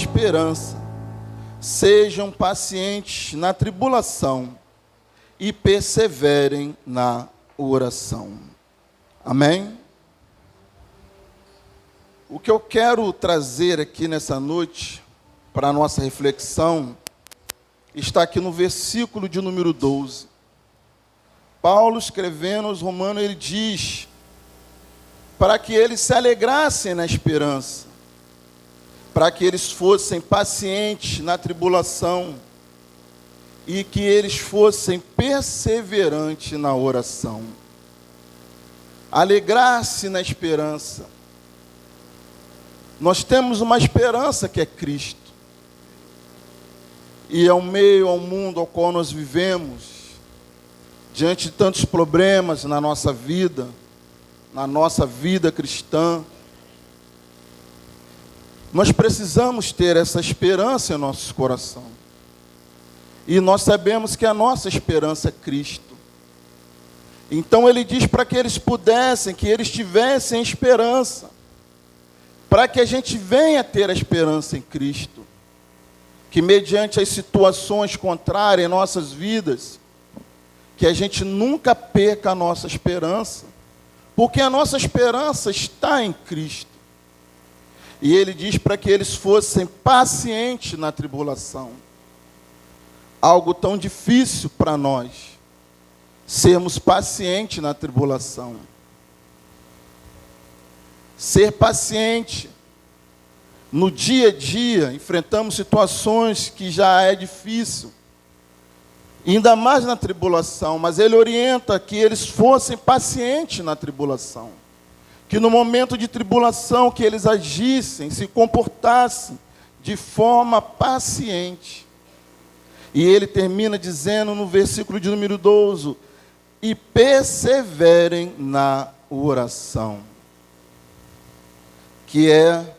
esperança, sejam pacientes na tribulação e perseverem na oração. Amém? O que eu quero trazer aqui nessa noite, para a nossa reflexão, está aqui no versículo de número 12. Paulo, escrevendo aos Romanos, ele diz para que eles se alegrassem na esperança, para que eles fossem pacientes na tribulação e que eles fossem perseverantes na oração. Alegrar-se na esperança. Nós temos uma esperança que é Cristo. E ao meio, ao mundo ao qual nós vivemos, diante de tantos problemas na nossa vida cristã, nós precisamos ter essa esperança em nossos corações. E nós sabemos que a nossa esperança é Cristo. Então ele diz para que eles pudessem, que eles tivessem esperança, para que a gente venha ter a esperança em Cristo, que mediante as situações contrárias em nossas vidas, que a gente nunca perca a nossa esperança, porque a nossa esperança está em Cristo. E ele diz para que eles fossem pacientes na tribulação. Algo tão difícil para nós, sermos pacientes na tribulação. Ser paciente. No dia a dia, enfrentamos situações que já é difícil, ainda mais na tribulação, mas ele orienta que eles fossem pacientes na tribulação. Que no momento de tribulação, que eles agissem, se comportassem de forma paciente. E ele termina dizendo no versículo de número 12, e perseverem na oração. Que é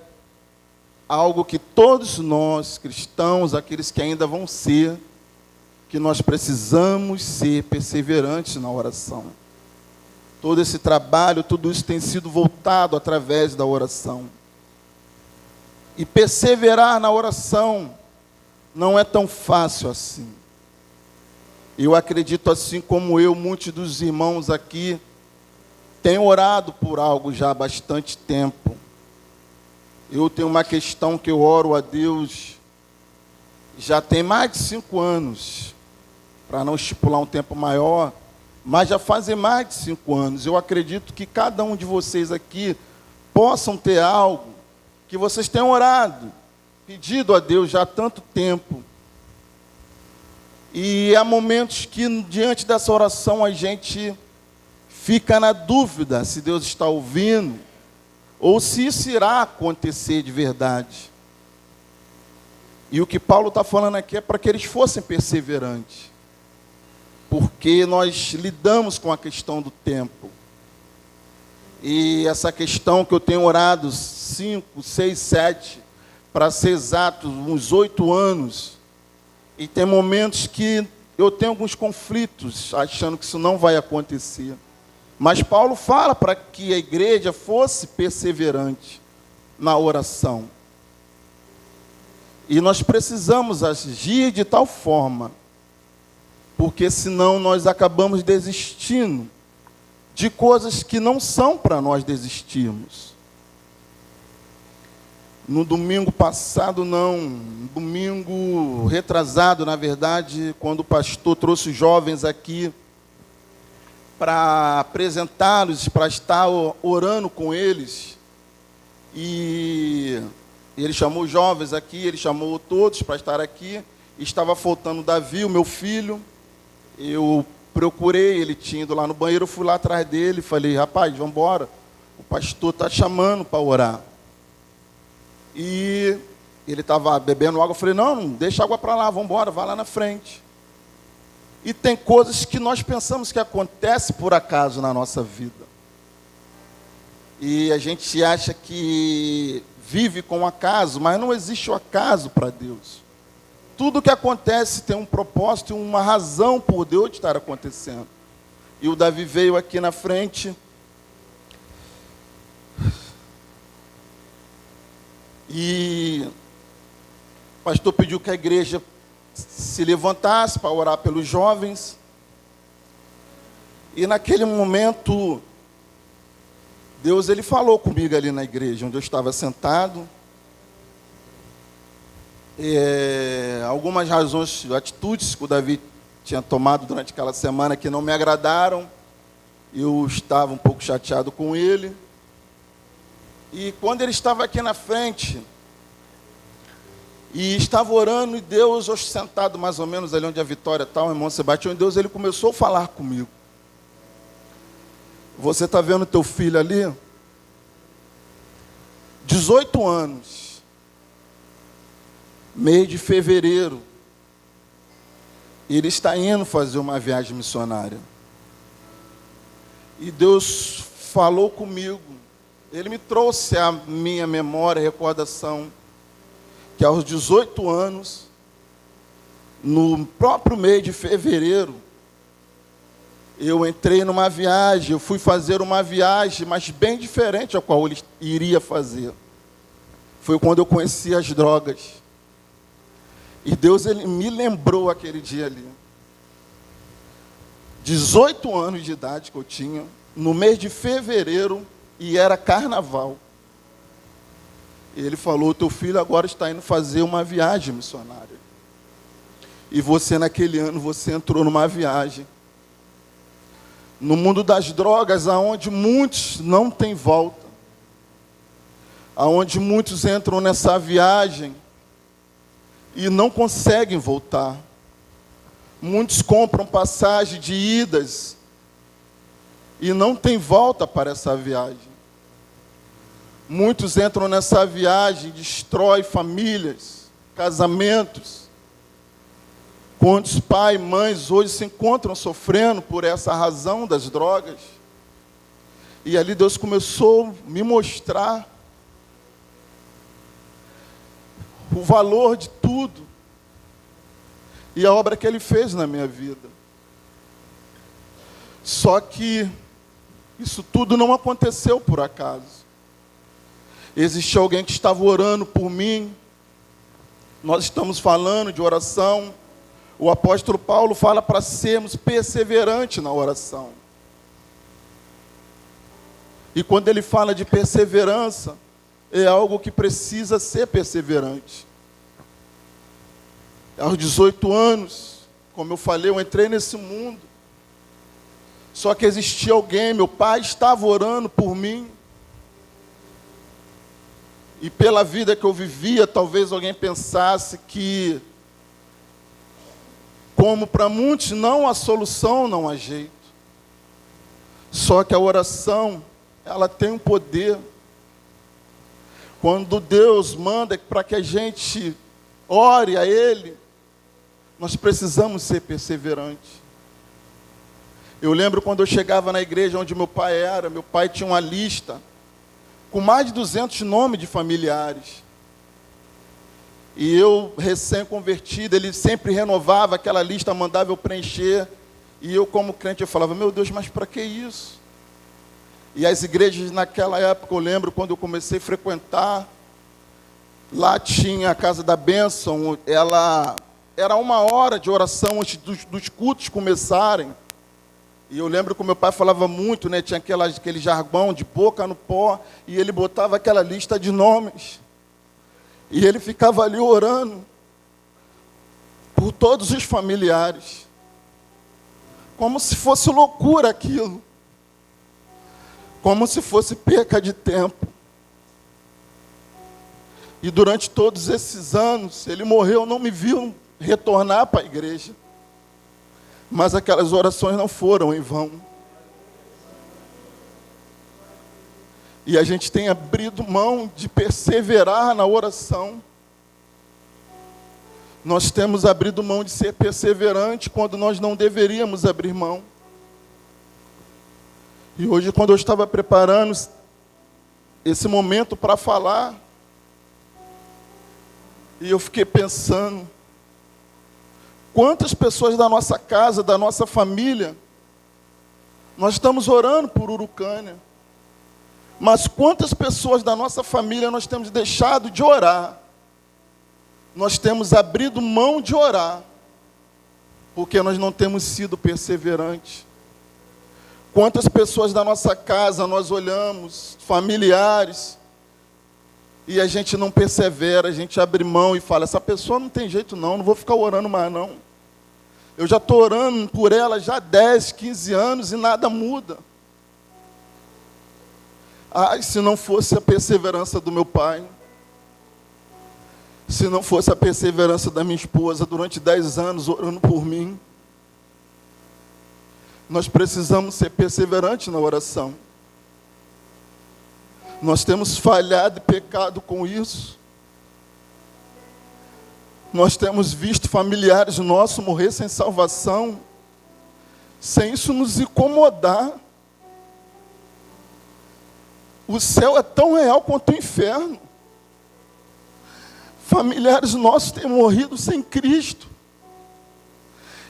algo que todos nós, cristãos, aqueles que ainda vão ser, que nós precisamos ser perseverantes na oração. Todo esse trabalho, tudo isso tem sido voltado através da oração. E perseverar na oração não é tão fácil assim. Eu acredito, assim como eu, muitos dos irmãos aqui têm orado por algo já há bastante tempo. Eu tenho uma questão que eu oro a Deus já tem mais de 5 anos, para não estipular um tempo maior, mas já fazem mais de 5 anos. Eu acredito que cada um de vocês aqui possam ter algo que vocês tenham orado, pedido a Deus já há tanto tempo. E há momentos que, diante dessa oração, a gente fica na dúvida se Deus está ouvindo, ou se isso irá acontecer de verdade. E o que Paulo está falando aqui é para que eles fossem perseverantes. Porque nós lidamos com a questão do tempo. E essa questão que eu tenho orado 5, 6, 7, para ser exato, uns 8 anos. E tem momentos que eu tenho alguns conflitos, achando que isso não vai acontecer. Mas Paulo fala para que a igreja fosse perseverante na oração. E nós precisamos agir de tal forma, porque senão nós acabamos desistindo de coisas que não são para nós desistirmos. No domingo passado, no domingo retrasado, na verdade, quando o pastor trouxe os jovens aqui para apresentá-los, para estar orando com eles, e ele chamou os jovens aqui, ele chamou todos para estar aqui, e estava faltando Davi, o meu filho. Eu procurei, ele tinha ido lá no banheiro, eu fui lá atrás dele, falei, rapaz, vamos embora, o pastor está chamando para orar. E ele estava bebendo água, eu falei, não, deixa a água para lá, vamos embora, vai lá na frente. E tem coisas que nós pensamos que acontecem por acaso na nossa vida. E a gente acha que vive com acaso, mas não existe o acaso para Deus. Tudo que acontece tem um propósito e uma razão por Deus de estar acontecendo. E o Davi veio aqui na frente. E pastor pediu que a igreja se levantasse para orar pelos jovens. E naquele momento, Deus ele falou comigo ali na igreja, onde eu estava sentado. Algumas razões, atitudes que o Davi tinha tomado durante aquela semana que não me agradaram. Eu estava um pouco chateado com ele. E quando ele estava aqui na frente, e estava orando, e Deus, eu sentado mais ou menos ali onde a Vitória está, o irmão Sebastião, e Deus ele começou a falar comigo. Você está vendo teu filho ali? 18 anos. Mês de fevereiro. Ele está indo fazer uma viagem missionária. E Deus falou comigo. Ele me trouxe à minha memória, recordação, que aos 18 anos, no próprio mês de fevereiro, eu entrei numa viagem, eu fui fazer uma viagem, mas bem diferente a qual ele iria fazer. Foi quando eu conheci as drogas. E Deus ele me lembrou aquele dia ali. 18 anos de idade que eu tinha, no mês de fevereiro, e era carnaval. E ele falou, teu filho agora está indo fazer uma viagem missionária. E você naquele ano, você entrou numa viagem. No mundo das drogas, aonde muitos não têm volta. Aonde muitos entram nessa viagem e não conseguem voltar. Muitos compram passagem de idas e não tem volta para essa viagem. Muitos entram nessa viagem, destrói famílias, casamentos. Quantos pais e mães hoje se encontram sofrendo por essa razão das drogas? E ali Deus começou a me mostrar o valor de tudo e a obra que Ele fez na minha vida. Só que isso tudo não aconteceu por acaso. Existia alguém que estava orando por mim. Nós estamos falando de oração. O apóstolo Paulo fala para sermos perseverantes na oração. E quando ele fala de perseverança, é algo que precisa ser perseverante. Aos 18 anos, como eu falei, eu entrei nesse mundo. Só que existia alguém, meu pai estava orando por mim. E pela vida que eu vivia, talvez alguém pensasse que, como para muitos, não há solução, não há jeito. Só que a oração, ela tem um poder. Quando Deus manda para que a gente ore a Ele, nós precisamos ser perseverantes. Eu lembro quando eu chegava na igreja onde meu pai tinha uma lista com mais de 200 nomes de familiares. E eu, recém-convertido, ele sempre renovava aquela lista, mandava eu preencher. E eu, como crente, eu falava, meu Deus, mas para que isso? E as igrejas naquela época, eu lembro, quando eu comecei a frequentar, lá tinha a Casa da Bênção, ela era 1 hora de oração antes dos cultos começarem. E eu lembro que o meu pai falava muito, né? Tinha aquele jargão de boca no pó, e ele botava aquela lista de nomes. E ele ficava ali orando por todos os familiares. Como se fosse loucura aquilo. Como se fosse perca de tempo. E durante todos esses anos, ele morreu, não me viu retornar para a igreja. Mas aquelas orações não foram em vão. E a gente tem abrido mão de perseverar na oração. Nós temos abrido mão de ser perseverante quando nós não deveríamos abrir mão. E hoje, quando eu estava preparando esse momento para falar, e eu fiquei pensando, quantas pessoas da nossa casa, da nossa família, nós estamos orando por Urucânia, mas quantas pessoas da nossa família nós temos deixado de orar? nós temos abrido mão de orar, porque nós não temos sido perseverantes. Quantas pessoas da nossa casa nós olhamos, familiares, e a gente não persevera, a gente abre mão e fala, essa pessoa não tem jeito não vou ficar orando mais não. Eu já estou orando por ela já há 10, 15 anos e nada muda. Ai, se não fosse a perseverança do meu pai, se não fosse a perseverança da minha esposa durante 10 anos orando por mim. Nós precisamos ser perseverantes na oração. Nós temos falhado e pecado com isso. Nós temos visto familiares nossos morrer sem salvação, sem isso nos incomodar. O céu é tão real quanto o inferno. Familiares nossos têm morrido sem Cristo,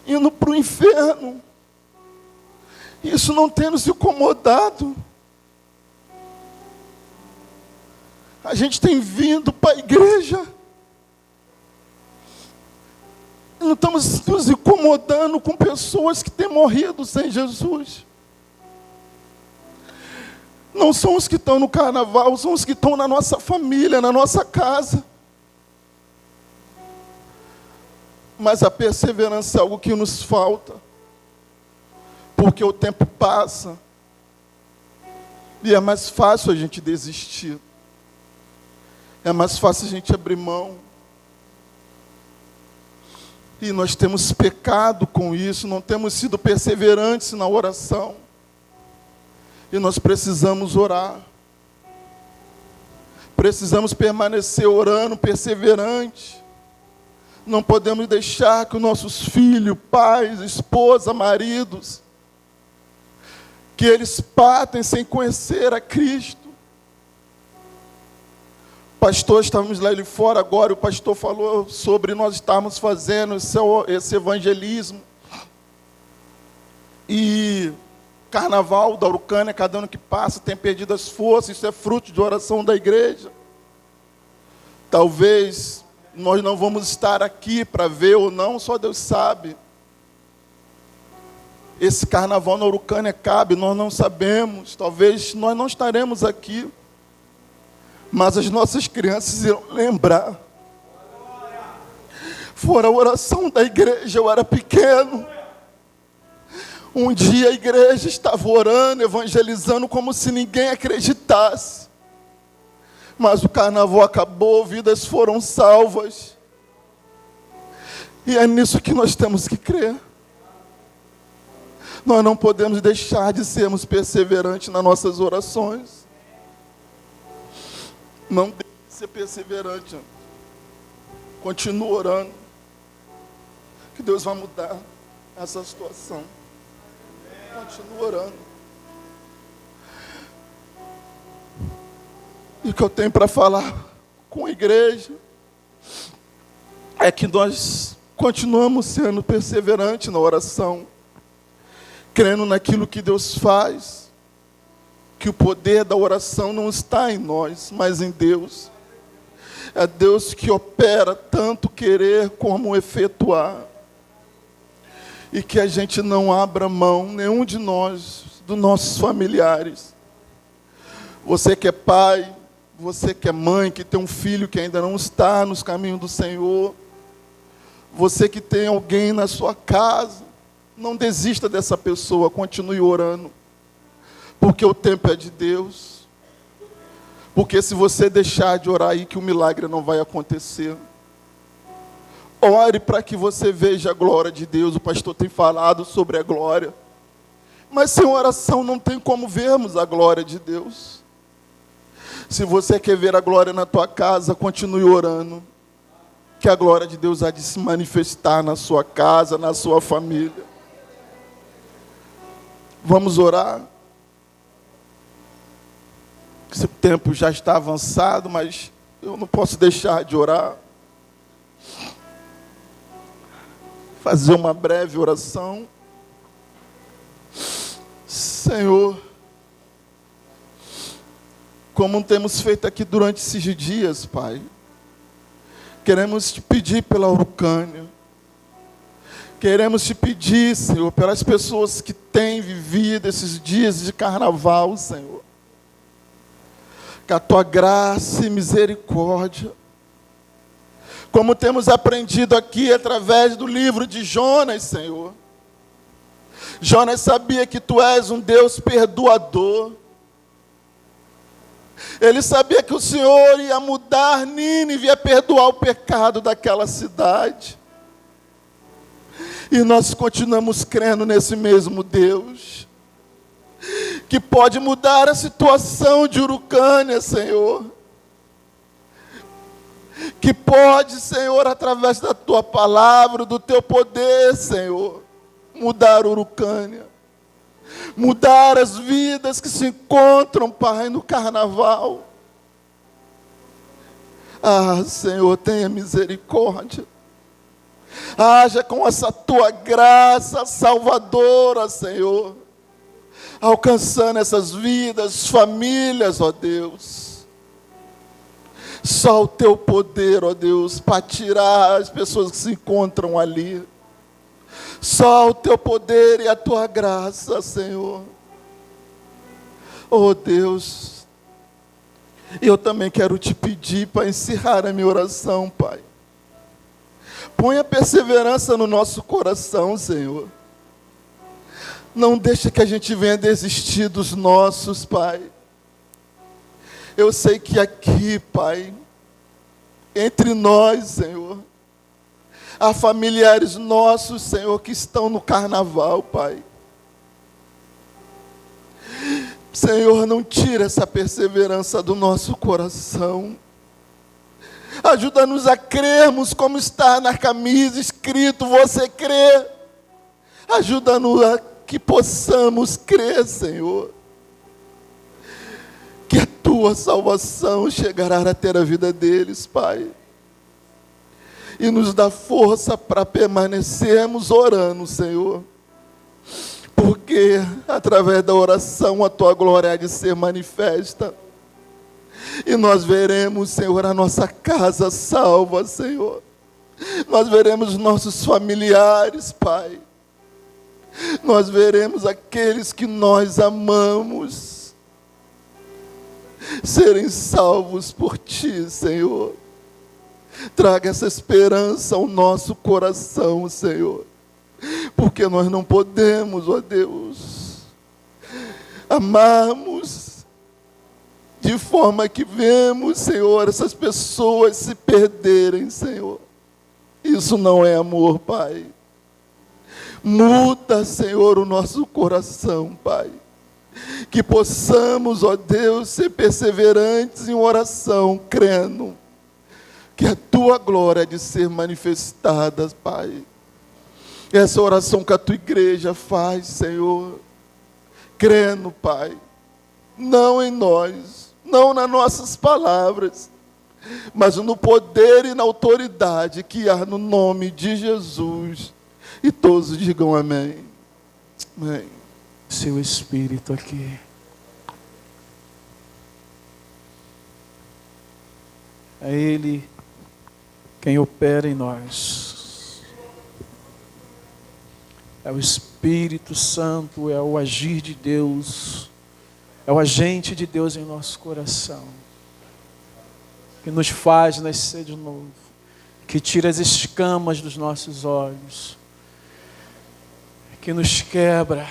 indo para o inferno. Isso não tem nos incomodado. A gente tem vindo para a igreja, não estamos nos incomodando com pessoas que têm morrido sem Jesus. Não são os que estão no carnaval, são os que estão na nossa família, na nossa casa. Mas a perseverança é algo que nos falta, porque o tempo passa e é mais fácil a gente desistir, é mais fácil a gente abrir mão. E nós temos pecado com isso, não temos sido perseverantes na oração. E nós precisamos orar. Precisamos permanecer orando, perseverante. Não podemos deixar que os nossos filhos, pais, esposa, maridos, que eles partem sem conhecer a Cristo. Pastor, estávamos lá fora agora, o pastor falou sobre nós estarmos fazendo esse evangelismo. E carnaval da Urucânia, cada ano que passa, tem perdido as forças, isso é fruto de oração da igreja. Talvez nós não vamos estar aqui para ver ou não, só Deus sabe. Esse carnaval na Urucânia cabe, nós não sabemos, talvez nós não estaremos aqui. Mas as nossas crianças irão lembrar. Foi a oração da igreja, eu era pequeno. Um dia a igreja estava orando, evangelizando, como se ninguém acreditasse. Mas o carnaval acabou, vidas foram salvas. E é nisso que nós temos que crer. Nós não podemos deixar de sermos perseverantes nas nossas orações. Não deixe de ser perseverante. Continue orando. Que Deus vai mudar essa situação. Continue orando. E o que eu tenho para falar com a igreja é que nós continuamos sendo perseverantes na oração, crendo naquilo que Deus faz. Que o poder da oração não está em nós, mas em Deus. É Deus que opera tanto querer como efetuar. E que a gente não abra mão, nenhum de nós, dos nossos familiares. Você que é pai, você que é mãe, que tem um filho que ainda não está nos caminhos do Senhor. Você que tem alguém na sua casa, não desista dessa pessoa, continue orando. Porque o tempo é de Deus. Porque se você deixar de orar aí, que o milagre não vai acontecer. Ore para que você veja a glória de Deus. O pastor tem falado sobre a glória. Mas sem oração não tem como vermos a glória de Deus. Se você quer ver a glória na tua casa, continue orando. Que a glória de Deus há de se manifestar na sua casa, na sua família. Vamos orar. Esse tempo já está avançado, mas eu não posso deixar de orar. Fazer uma breve oração. Senhor, como temos feito aqui durante esses dias, Pai, queremos te pedir pela Urucânia. Queremos te pedir, Senhor, pelas pessoas que têm vivido esses dias de carnaval, Senhor. Que a tua graça e misericórdia, como temos aprendido aqui através do livro de Jonas, Senhor. Jonas sabia que tu és um Deus perdoador. Ele sabia que o Senhor ia mudar Nínive, ia perdoar o pecado daquela cidade. E nós continuamos crendo nesse mesmo Deus, que pode mudar a situação de Urucânia, Senhor. Que pode, Senhor, através da tua palavra, do teu poder, Senhor, mudar Urucânia. Mudar as vidas que se encontram, Pai, no carnaval. Ah, Senhor, tenha misericórdia. Haja com essa tua graça salvadora, Senhor, alcançando essas vidas, famílias, ó Deus. Só o teu poder, ó Deus, para tirar as pessoas que se encontram ali. Só o teu poder e a tua graça, Senhor. Oh Deus, eu também quero te pedir para encerrar a minha oração, Pai. Põe a perseverança no nosso coração, Senhor. Não deixa que a gente venha desistir dos nossos, Pai. Eu sei que aqui, Pai, entre nós, Senhor, há familiares nossos, Senhor, que estão no carnaval, Pai. Senhor, não tira essa perseverança do nosso coração. Ajuda-nos a crermos como está na camisa escrito, você crê. Ajuda-nos a que possamos crer, Senhor, que a tua salvação chegará até a vida deles, Pai. E nos dá força para permanecermos orando, Senhor. Porque através da oração a tua glória há de ser manifesta. E nós veremos, Senhor, a nossa casa salva, Senhor. Nós veremos nossos familiares, Pai. Nós veremos aqueles que nós amamos serem salvos por Ti, Senhor. Traga essa esperança ao nosso coração, Senhor. Porque nós não podemos, ó Deus, amarmos de forma que vemos, Senhor, essas pessoas se perderem, Senhor. Isso não é amor, Pai. Muda, Senhor, o nosso coração, Pai. Que possamos, ó Deus, ser perseverantes em oração, crendo que a tua glória é de ser manifestada, Pai. Essa oração que a tua igreja faz, Senhor, crendo, Pai, não em nós, não nas nossas palavras, mas no poder e na autoridade que há no nome de Jesus. E todos digam amém. Amém. Seu Espírito aqui. É Ele quem opera em nós. É o Espírito Santo, é o agir de Deus, é o agente de Deus em nosso coração, que nos faz nascer de novo, que tira as escamas dos nossos olhos, que nos quebra,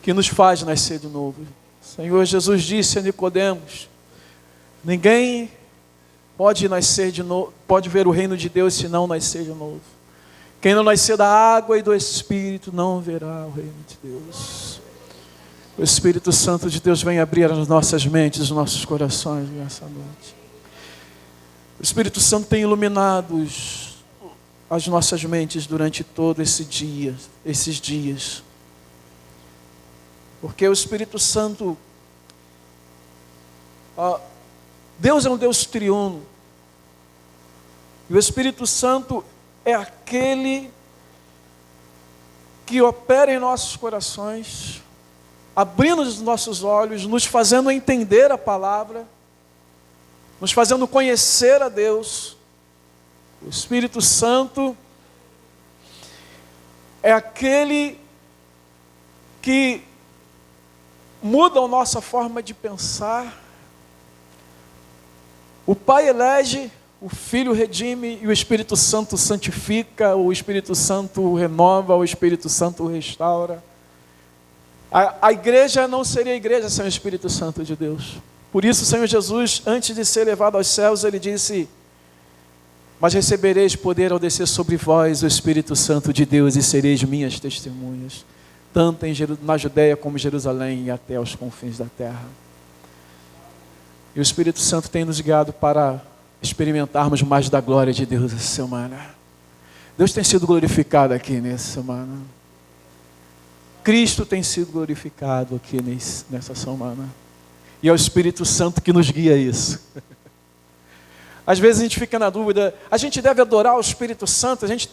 que nos faz nascer de novo. Senhor Jesus disse a Nicodemos: ninguém pode nascer de novo, pode ver o reino de Deus se não nascer de novo. Quem não nascer da água e do Espírito não verá o reino de Deus. O Espírito Santo de Deus vem abrir as nossas mentes, os nossos corações nessa noite. O Espírito Santo tem iluminado as nossas mentes durante todo esse dia, esses dias. Porque o Espírito Santo, Deus é um Deus triuno. E o Espírito Santo é aquele que opera em nossos corações, abrindo os nossos olhos, nos fazendo entender a palavra, nos fazendo conhecer a Deus. O Espírito Santo é aquele que muda a nossa forma de pensar. O Pai elege, o Filho redime e o Espírito Santo santifica, o Espírito Santo renova, o Espírito Santo restaura. A igreja não seria igreja sem o Espírito Santo de Deus. Por isso o Senhor Jesus, antes de ser levado aos céus, ele disse: mas recebereis poder ao descer sobre vós o Espírito Santo de Deus e sereis minhas testemunhas, tanto na Judéia como em Jerusalém e até aos confins da terra. E o Espírito Santo tem nos guiado para experimentarmos mais da glória de Deus essa semana. Deus tem sido glorificado aqui nessa semana. Cristo tem sido glorificado aqui nessa semana. E é o Espírito Santo que nos guia isso. Às vezes a gente fica na dúvida, a gente deve adorar o Espírito Santo, a gente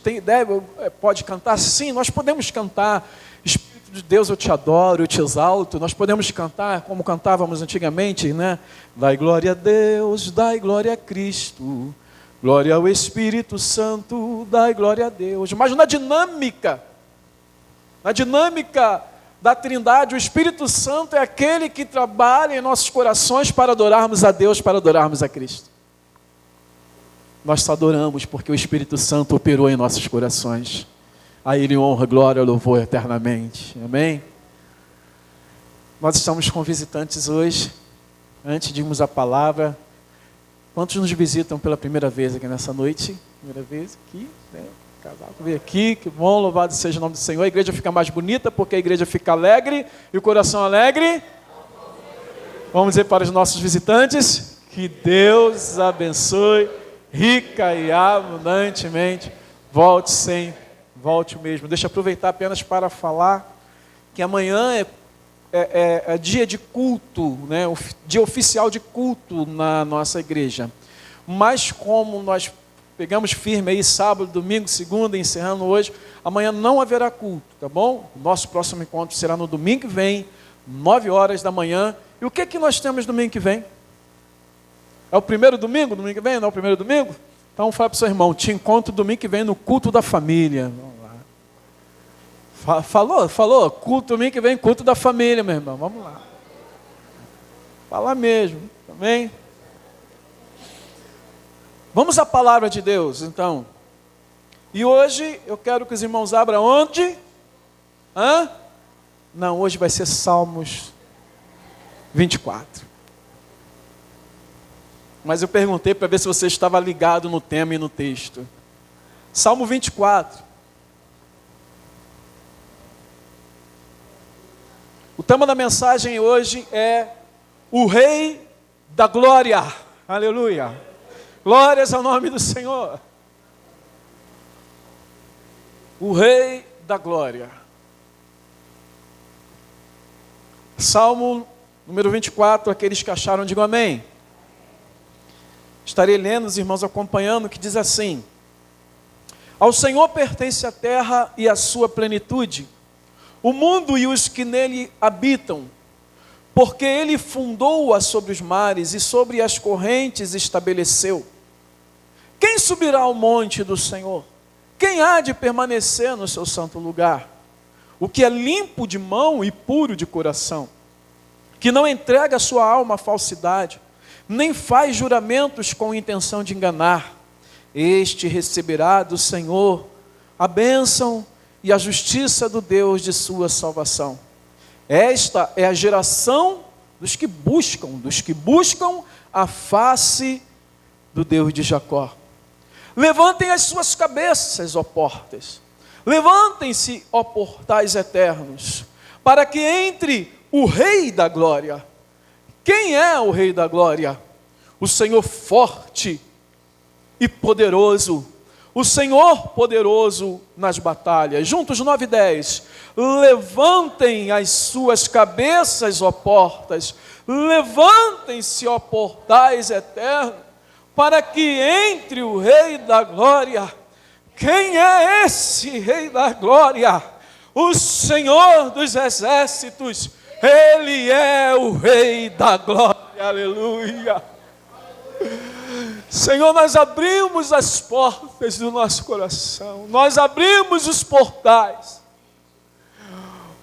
pode cantar? Sim, nós podemos cantar, Espírito de Deus, eu te adoro, eu te exalto. Nós podemos cantar como cantávamos antigamente, né? Dai glória a Deus, dai glória a Cristo, glória ao Espírito Santo, dai glória a Deus. Mas na dinâmica da Trindade, o Espírito Santo é aquele que trabalha em nossos corações para adorarmos a Deus, para adorarmos a Cristo. Nós só adoramos porque o Espírito Santo operou em nossos corações. A Ele honra, glória, louvor eternamente. Amém? Nós estamos com visitantes hoje. Antes de irmos à palavra, quantos nos visitam pela primeira vez aqui nessa noite? Primeira vez aqui, né? Casal que veio aqui, que bom, louvado seja o nome do Senhor. A igreja fica mais bonita porque a igreja fica alegre e o coração alegre. Vamos dizer para os nossos visitantes, que Deus abençoe rica e abundantemente. Volte sempre, volte mesmo. Deixa eu aproveitar apenas para falar que amanhã é dia de culto, né? Dia oficial de culto na nossa igreja. Mas como nós pegamos firme aí sábado, domingo, segunda, encerrando hoje, amanhã não haverá culto, tá bom? Nosso próximo encontro será no domingo que vem, 9 horas da manhã. E o que nós temos domingo que vem? É o primeiro domingo? Domingo que vem? Não é o primeiro domingo? Então fala para o seu irmão, te encontro domingo que vem no culto da família. Vamos lá. Falou, culto domingo que vem, culto da família, meu irmão. Vamos lá. Fala mesmo, amém? Vamos à palavra de Deus, então. E hoje eu quero que os irmãos abram onde? Não, hoje vai ser Salmos 24. Mas eu perguntei para ver se você estava ligado no tema e no texto. Salmo 24. O tema da mensagem hoje é o Rei da Glória. Aleluia. Glórias ao nome do Senhor. O Rei da Glória. Salmo número 24, aqueles que acharam, digam amém. Estarei lendo, os irmãos acompanhando, que diz assim: ao Senhor pertence a terra e a sua plenitude, o mundo e os que nele habitam, porque Ele fundou-a sobre os mares e sobre as correntes estabeleceu. Quem subirá ao monte do Senhor? Quem há de permanecer no seu santo lugar? O que é limpo de mão e puro de coração, que não entrega a sua alma à falsidade, nem faz juramentos com intenção de enganar, este receberá do Senhor a bênção e a justiça do Deus de sua salvação. Esta é a geração dos que buscam a face do Deus de Jacó. Levantem as suas cabeças, ó portas, levantem-se, ó portais eternos, para que entre o Rei da Glória. Quem é o Rei da Glória? O Senhor forte e poderoso, o Senhor poderoso nas batalhas. Juntos 9 e 10. Levantem as suas cabeças, ó portas, levantem-se, ó portais eternos, para que entre o Rei da Glória. Quem é esse Rei da Glória? O Senhor dos Exércitos. Ele é o Rei da Glória. Aleluia. Senhor, nós abrimos as portas do nosso coração, nós abrimos os portais,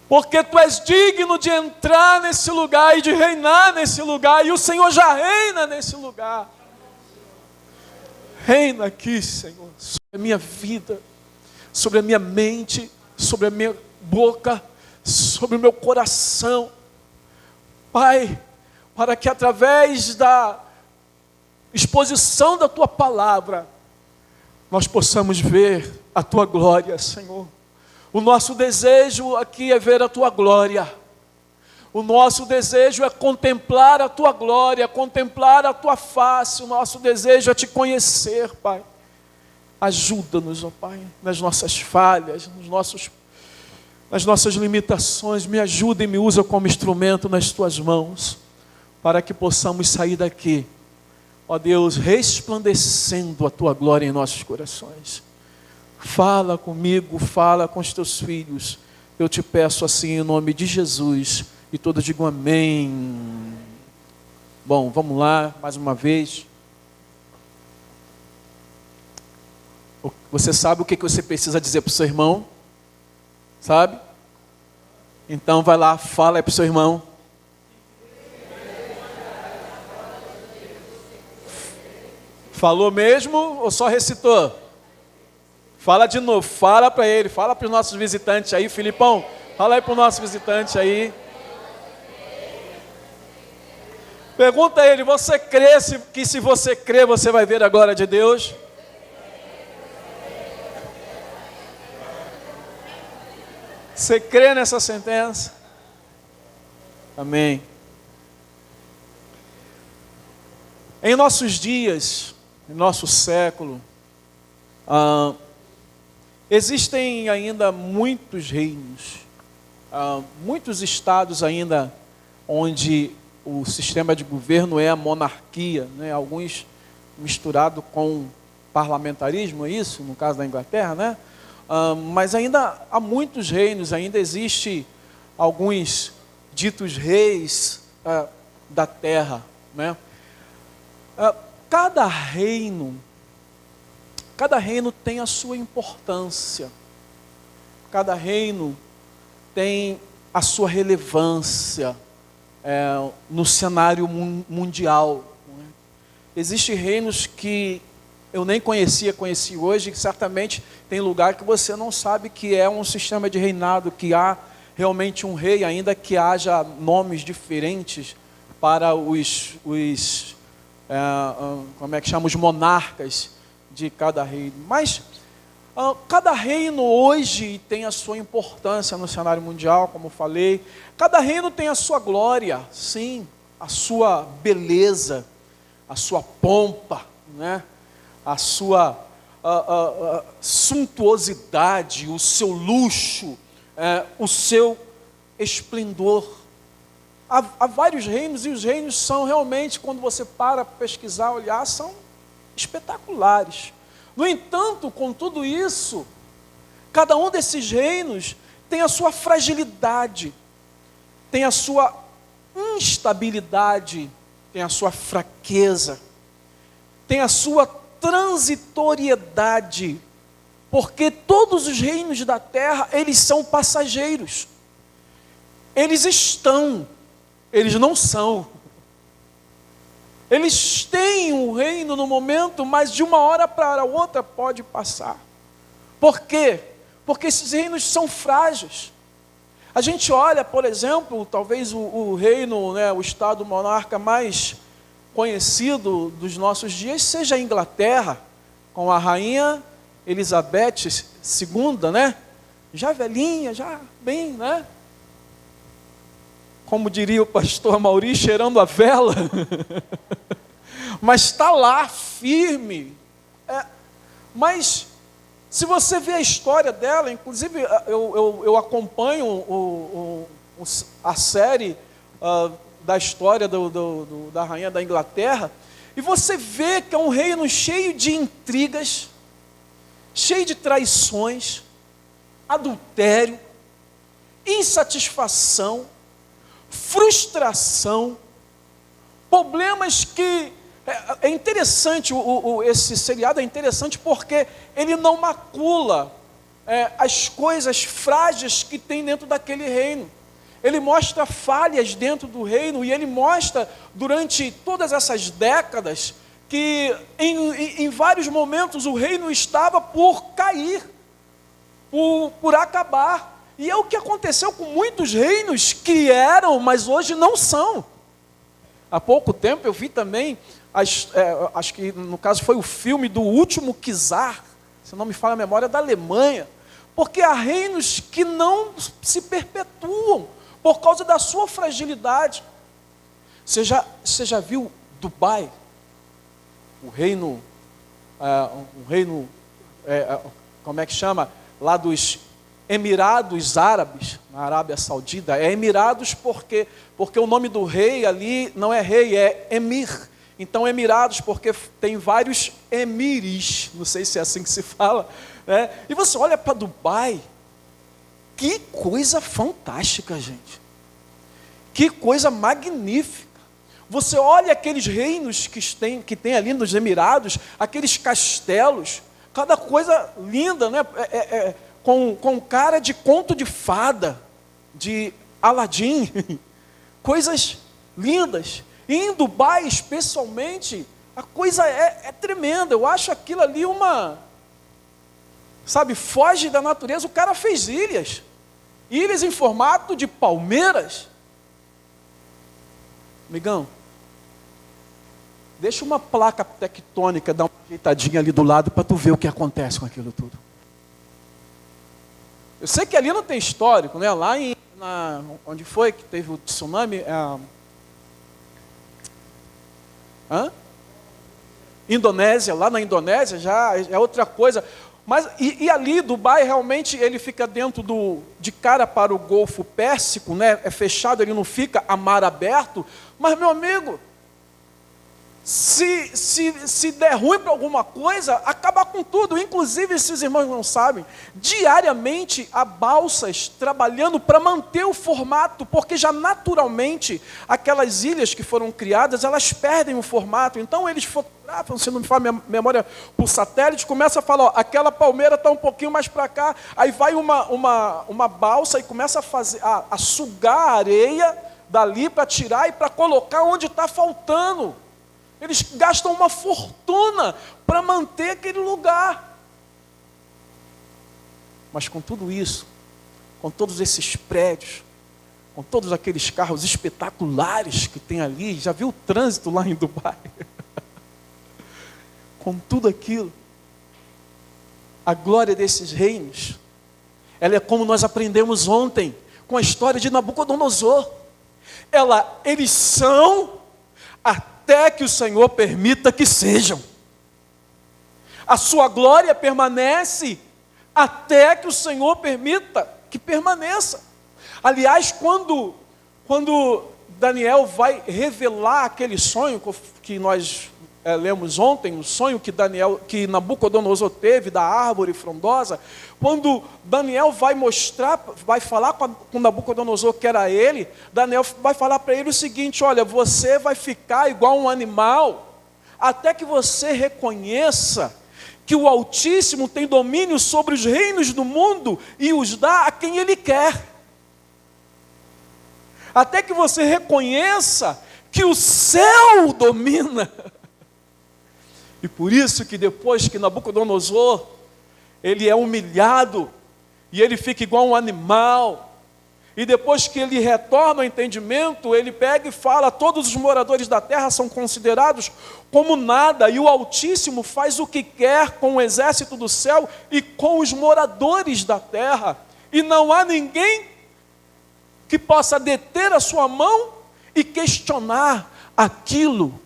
porque Tu és digno de entrar nesse lugar e de reinar nesse lugar, e o Senhor já reina nesse lugar. Reina aqui, Senhor, sobre a minha vida, sobre a minha mente, sobre a minha boca, sobre o meu coração. Pai, para que através da exposição da Tua palavra, nós possamos ver a Tua glória, Senhor. O nosso desejo aqui é ver a Tua glória. O nosso desejo é contemplar a Tua glória, contemplar a Tua face. O nosso desejo é Te conhecer, Pai. Ajuda-nos, ó Pai, nas nossas falhas, nas nossas limitações. Me ajuda e me usa como instrumento nas Tuas mãos, para que possamos sair daqui, ó Deus, resplandecendo a Tua glória em nossos corações. Fala comigo, fala com os Teus filhos. Eu Te peço assim em nome de Jesus. E todos digam amém. Bom, vamos lá, mais uma vez. Você sabe o que você precisa dizer para o seu irmão? Sabe? Então vai lá, fala aí para o seu irmão. Falou mesmo ou só recitou? Fala de novo, fala para ele, fala para os nossos visitantes aí, Filipão. Fala aí para o nosso visitante aí. Pergunta a ele, você crê que se você crê, você vai ver a glória de Deus? Você crê nessa sentença? Amém. Em nossos dias, em nosso século, existem ainda muitos reinos, muitos estados ainda onde o sistema de governo é a monarquia, né? Alguns misturado com parlamentarismo, é isso, no caso da Inglaterra, né? Mas ainda há muitos reinos, ainda existe alguns ditos reis da terra, né? Cada reino tem a sua importância, cada reino tem a sua relevância no cenário mundial. Né? Existem reinos que eu nem conheci hoje, que certamente tem lugar que você não sabe que é um sistema de reinado, que há realmente um rei, ainda que haja nomes diferentes para os monarcas de cada reino. Mas cada reino hoje tem a sua importância no cenário mundial, como eu falei. Cada reino tem a sua glória, sim, a sua beleza, a sua pompa, né? A sua suntuosidade, o seu luxo, o seu esplendor. Há vários reinos, e os reinos são realmente, quando você para pesquisar, olhar, são espetaculares. No entanto, com tudo isso, cada um desses reinos tem a sua fragilidade, tem a sua instabilidade, tem a sua fraqueza, tem a sua transitoriedade, porque todos os reinos da terra, eles são passageiros. Eles estão, eles não são. Eles têm um reino no momento, mas de uma hora para outra pode passar. Por quê? Porque esses reinos são frágeis. A gente olha, por exemplo, talvez o reino, né, o estado monarca mais conhecido dos nossos dias seja a Inglaterra, com a rainha Elizabeth II, né? Já velhinha, já bem, né? Como diria o pastor Mauri, cheirando a vela, mas está lá, firme. Mas, se você vê a história dela, inclusive eu acompanho a série da história da rainha da Inglaterra, e você vê que é um reino cheio de intrigas, cheio de traições, adultério, insatisfação, frustração, problemas que É interessante, esse seriado é interessante porque ele não macula as coisas frágeis que tem dentro daquele reino. Ele mostra falhas dentro do reino e ele mostra, durante todas essas décadas, que em vários momentos o reino estava por cair, por acabar. E é o que aconteceu com muitos reinos que eram, mas hoje não são. Há pouco tempo eu vi também, acho que no caso foi o filme do Último Czar, se não me falha a memória, da Alemanha, porque há reinos que não se perpetuam por causa da sua fragilidade. Você já viu Dubai? O reino, como é que chama? Lá dos Emirados Árabes, na Arábia Saudita. É Emirados porque o nome do rei ali não é rei, é Emir. Então Emirados porque tem vários emires, não sei se é assim que se fala, né? E você olha para Dubai, que coisa fantástica, gente. Que coisa magnífica. Você olha aqueles reinos que tem ali nos Emirados, aqueles castelos, cada coisa linda, né? Com cara de conto de fada, de Aladim, coisas lindas. E em Dubai, especialmente, a coisa é tremenda. Eu acho aquilo ali foge da natureza. O cara fez ilhas em formato de palmeiras. Amigão, deixa uma placa tectônica dar uma ajeitadinha ali do lado para tu ver o que acontece com aquilo tudo. Eu sei que ali não tem histórico, né? Lá onde foi que teve o tsunami? Indonésia, lá na Indonésia já é outra coisa. Mas e ali Dubai realmente ele fica dentro de cara para o Golfo Pérsico, né? É fechado, ele não fica a mar aberto. Mas meu amigo, se der ruim para alguma coisa, acaba com tudo. Inclusive, esses irmãos não sabem, diariamente há balsas trabalhando para manter o formato, porque já naturalmente aquelas ilhas que foram criadas, elas perdem o formato. Então eles fotografam, se não me falha a memória, por satélite, começa a falar, ó, aquela palmeira está um pouquinho mais para cá, aí vai uma balsa e começa a sugar a areia dali para tirar e para colocar onde está faltando. Eles gastam uma fortuna para manter aquele lugar. Mas com tudo isso, com todos esses prédios, com todos aqueles carros espetaculares que tem ali, já viu o trânsito lá em Dubai? Com tudo aquilo, a glória desses reinos, ela é como nós aprendemos ontem, com a história de Nabucodonosor. Eles são até que o Senhor permita que sejam. A sua glória permanece até que o Senhor permita que permaneça. Aliás, quando Daniel vai revelar aquele sonho que nós lemos ontem, o sonho que Nabucodonosor teve da árvore frondosa, quando Daniel vai falar com Nabucodonosor, que era ele, Daniel vai falar para ele o seguinte: olha, você vai ficar igual um animal, até que você reconheça que o Altíssimo tem domínio sobre os reinos do mundo e os dá a quem Ele quer. Até que você reconheça que o céu domina. E por isso que depois que Nabucodonosor, ele é humilhado, e ele fica igual um animal, e depois que ele retorna ao entendimento, ele pega e fala, todos os moradores da terra são considerados como nada, e o Altíssimo faz o que quer com o exército do céu e com os moradores da terra, e não há ninguém que possa deter a sua mão e questionar aquilo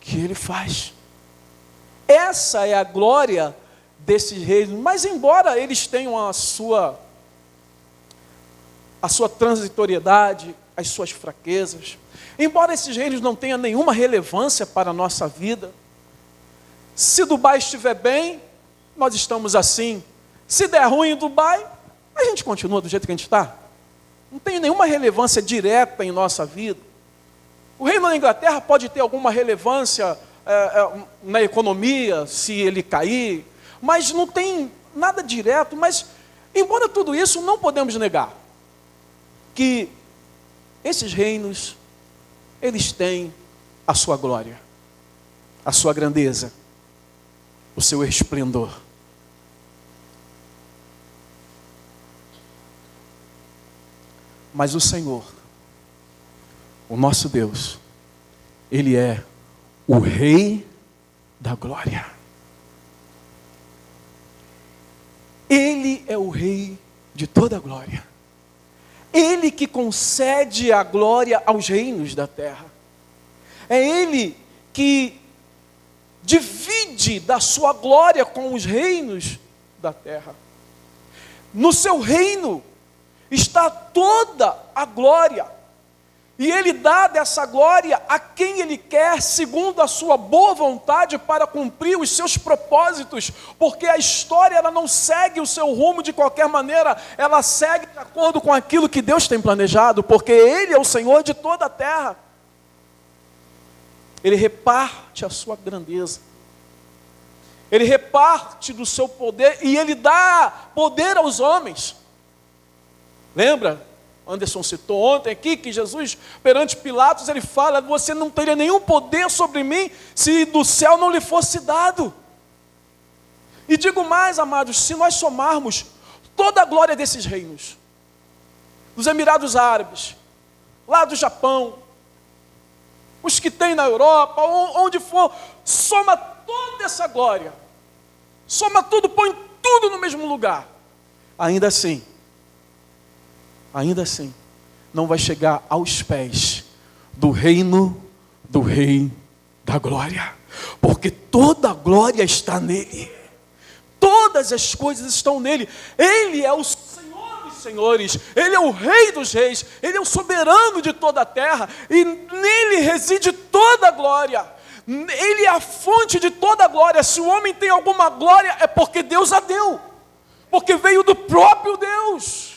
que ele faz. Essa é a glória desses reis, mas embora eles tenham a sua transitoriedade, as suas fraquezas, embora esses reinos não tenham nenhuma relevância para a nossa vida, se Dubai estiver bem, nós estamos assim. Se der ruim em Dubai, a gente continua do jeito que a gente está. Não tem nenhuma relevância direta em nossa vida. O reino da Inglaterra pode ter alguma relevância na economia, se ele cair, mas não tem nada direto. Mas, embora tudo isso, não podemos negar que esses reinos, eles têm a sua glória, a sua grandeza, o seu esplendor. Mas o Senhor, o nosso Deus, Ele é o Rei da glória. Ele é o Rei de toda a glória. Ele que concede a glória aos reinos da terra. É Ele que divide da sua glória com os reinos da terra. No seu reino está toda a glória. E Ele dá dessa glória a quem Ele quer, segundo a sua boa vontade, para cumprir os seus propósitos. Porque a história, ela não segue o seu rumo de qualquer maneira, ela segue de acordo com aquilo que Deus tem planejado, porque Ele é o Senhor de toda a terra. Ele reparte a sua grandeza, Ele reparte do seu poder, e Ele dá poder aos homens. Lembra? Anderson citou ontem aqui que Jesus, perante Pilatos, ele fala: você não teria nenhum poder sobre mim se do céu não lhe fosse dado. E digo mais, amados, se nós somarmos toda a glória desses reinos, dos Emirados Árabes, lá do Japão, os que tem na Europa, onde for, soma toda essa glória, soma tudo, põe tudo no mesmo lugar, ainda assim, não vai chegar aos pés do reino do Rei da glória, porque toda a glória está nele, todas as coisas estão nele. Ele é o Senhor dos senhores, Ele é o Rei dos reis, Ele é o soberano de toda a terra, e nele reside toda a glória. Ele é a fonte de toda a glória. Se o homem tem alguma glória, é porque Deus a deu, porque veio do próprio Deus.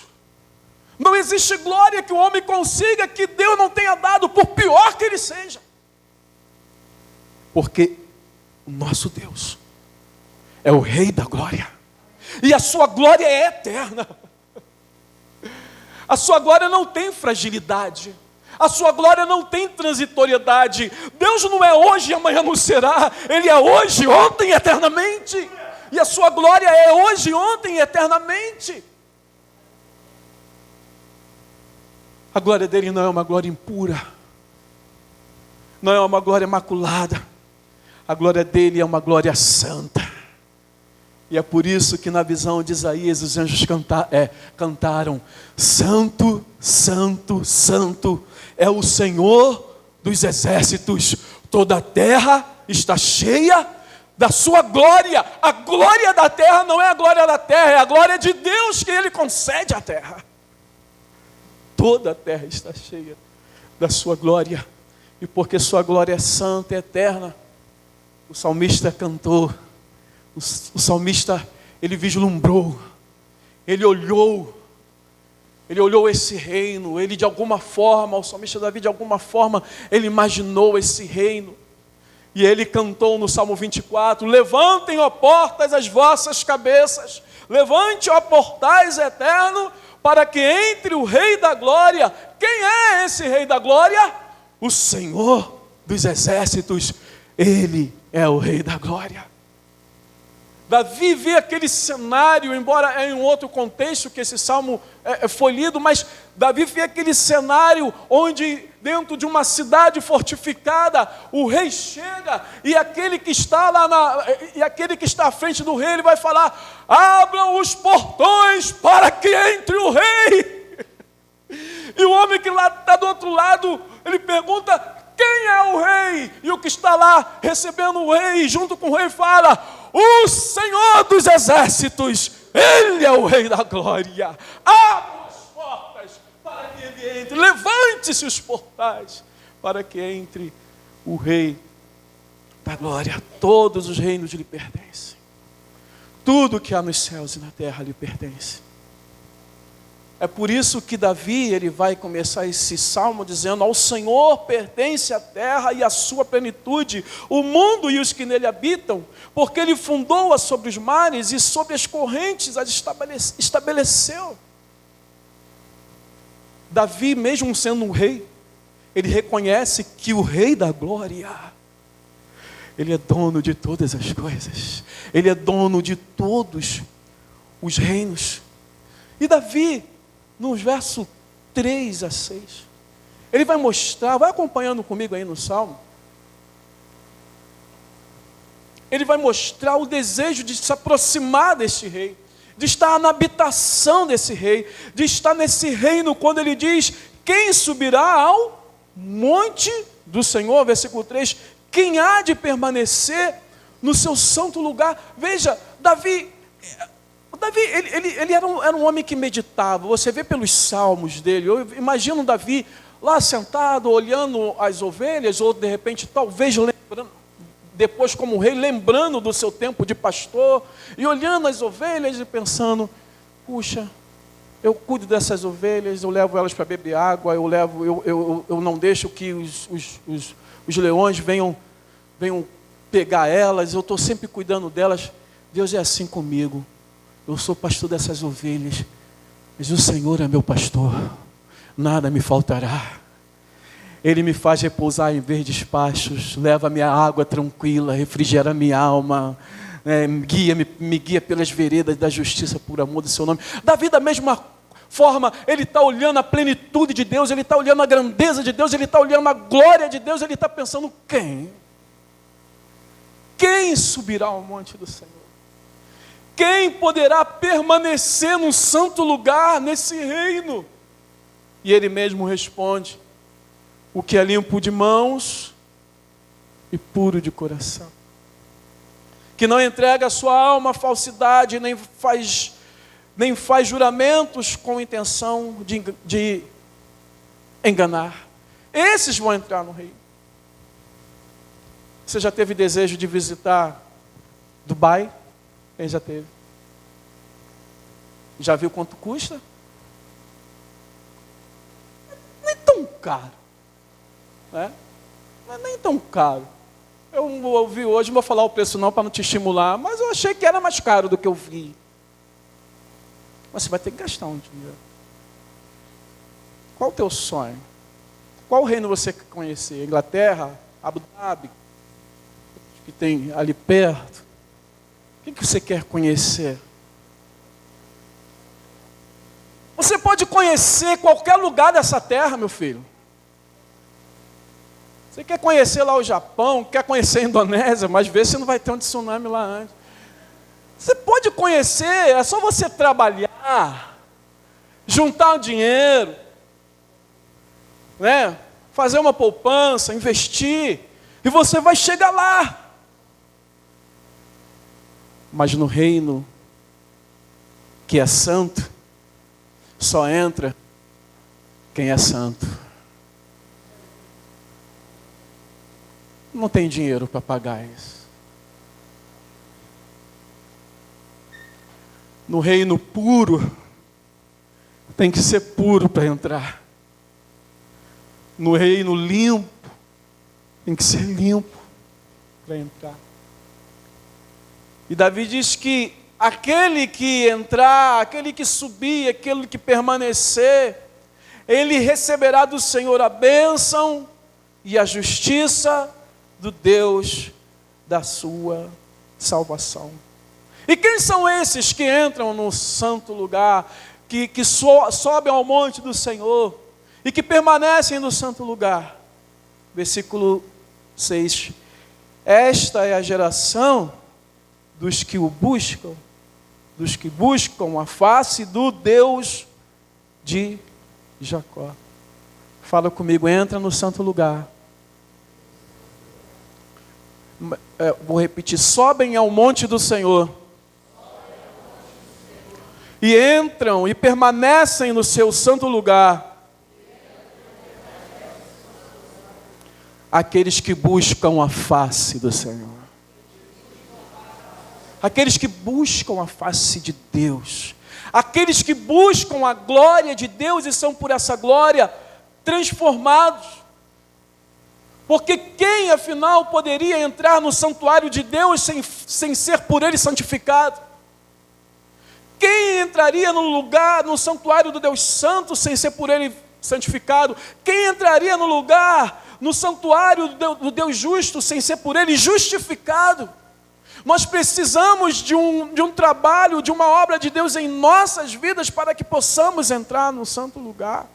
Não existe glória que o homem consiga que Deus não tenha dado, por pior que ele seja. Porque o nosso Deus é o Rei da glória, e a sua glória é eterna. A sua glória não tem fragilidade, a sua glória não tem transitoriedade. Deus não é hoje e amanhã não será, Ele é hoje, ontem e eternamente. E a sua glória é hoje, ontem e eternamente. A glória dele não é uma glória impura, não é uma glória maculada. A glória dele é uma glória santa. E é por isso que na visão de Isaías os anjos cantaram: Santo, Santo, Santo é o Senhor dos exércitos, toda a terra está cheia da sua glória. A glória da terra não é a glória da terra, é a glória de Deus que Ele concede à terra. Toda a terra está cheia da sua glória, e porque sua glória é santa e eterna, o salmista cantou, o salmista, ele vislumbrou, ele olhou esse reino, ele de alguma forma, o salmista Davi de alguma forma, ele imaginou esse reino, e ele cantou no Salmo 24, levantem, ó portas, as vossas cabeças, levante, ó portais eterno, para que entre o Rei da glória. Quem é esse Rei da glória? O Senhor dos exércitos, Ele é o Rei da glória. Davi vê aquele cenário, embora é em um outro contexto que esse salmo foi lido, mas Davi vê aquele cenário onde dentro de uma cidade fortificada, o rei chega e aquele que está aquele que está à frente do rei, ele vai falar: abram os portões para que entre o rei. E o homem que lá está do outro lado, ele pergunta: quem é o rei? E o que está lá recebendo o rei, junto com o rei, fala: o Senhor dos exércitos, Ele é o Rei da glória. Abra as portas para que Ele entre, levante-se os portais para que entre o Rei da glória. Todos os reinos lhe pertencem, tudo que há nos céus e na terra lhe pertence. É por isso que Davi, ele vai começar esse salmo dizendo: ao Senhor pertence a terra e a sua plenitude, o mundo e os que nele habitam, porque ele fundou-a sobre os mares e sobre as correntes as estabeleceu. Davi, mesmo sendo um rei, ele reconhece que o Rei da Glória, ele é dono de todas as coisas, ele é dono de todos os reinos. E Davi, nos versos 3 a 6, ele vai mostrar, vai acompanhando comigo aí no Salmo, ele vai mostrar o desejo de se aproximar deste rei, de estar na habitação desse rei, de estar nesse reino, quando ele diz: quem subirá ao monte do Senhor, versículo 3, quem há de permanecer no seu santo lugar? Veja, Davi, ele era um homem que meditava. Você vê pelos salmos dele, eu imagino Davi lá sentado, olhando as ovelhas, ou de repente, talvez lembrando, depois como rei, lembrando do seu tempo de pastor, e olhando as ovelhas e pensando: puxa, eu cuido dessas ovelhas, eu levo elas para beber água, eu não deixo que os leões venham pegar elas, eu estou sempre cuidando delas. Deus é assim comigo. Eu sou pastor dessas ovelhas, mas o Senhor é meu pastor, nada me faltará. Ele me faz repousar em verdes pastos, leva minha água tranquila, refrigera minha alma, me guia pelas veredas da justiça por amor do seu nome. Davi, da mesma forma, ele está olhando a plenitude de Deus, ele está olhando a grandeza de Deus, ele está olhando a glória de Deus, ele está pensando: quem subirá ao monte do Senhor? Quem poderá permanecer no santo lugar, nesse reino? E ele mesmo responde: o que é limpo de mãos e puro de coração, que não entrega a sua alma à falsidade, nem faz juramentos com intenção de enganar. Esses vão entrar no reino. Você já teve desejo de visitar Dubai? Quem já teve? Já viu quanto custa? Nem tão caro, né? Não é nem tão caro. Eu ouvi hoje, não vou falar o preço não para não te estimular, mas eu achei que era mais caro do que eu vi. Mas você vai ter que gastar um dinheiro. Qual o teu sonho? Qual reino você quer conhecer? Inglaterra? Abu Dhabi? Que tem ali perto? O que você quer conhecer? Você pode conhecer qualquer lugar dessa terra, meu filho. Você quer conhecer lá o Japão, quer conhecer a Indonésia, mas vê se não vai ter um tsunami lá antes. Você pode conhecer, é só você trabalhar, juntar o dinheiro, né? Fazer uma poupança, investir, e você vai chegar lá. Mas no reino que é santo, só entra quem é santo. Não tem dinheiro para pagar isso. No reino puro, tem que ser puro para entrar. No reino limpo, tem que ser limpo para entrar. E Davi diz que aquele que entrar, aquele que subir, aquele que permanecer, ele receberá do Senhor a bênção e a justiça do Deus da sua salvação. E quem são esses que entram no santo lugar, que sobem ao monte do Senhor e que permanecem no santo lugar? Versículo 6. Esta é a geração dos que o buscam, dos que buscam a face do Deus de Jacó. Fala comigo, entra no santo lugar. Vou repetir, sobem ao monte do Senhor. E entram e permanecem no seu santo lugar. Aqueles que buscam a face do Senhor. Aqueles que buscam a face de Deus. Aqueles que buscam a glória de Deus e são por essa glória transformados. Porque quem, afinal, poderia entrar no santuário de Deus sem ser por Ele santificado? Quem entraria no santuário do Deus Santo sem ser por Ele santificado? Quem entraria no santuário do Deus justo sem ser por Ele justificado? Nós precisamos de um trabalho, de uma obra de Deus em nossas vidas para que possamos entrar no santo lugar.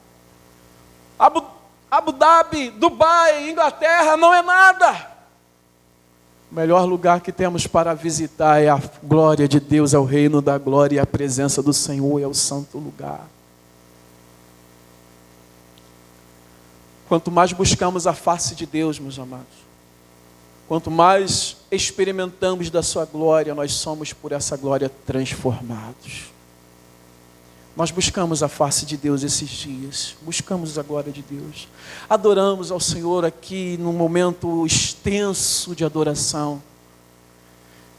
Abu Dhabi, Dubai, Inglaterra não é nada. O melhor lugar que temos para visitar é a glória de Deus, é o reino da glória e a presença do Senhor, é o santo lugar. Quanto mais buscamos a face de Deus, meus amados, quanto mais experimentamos da sua glória, nós somos por essa glória transformados. Nós buscamos a face de Deus esses dias, buscamos a glória de Deus. Adoramos ao Senhor aqui num momento extenso de adoração.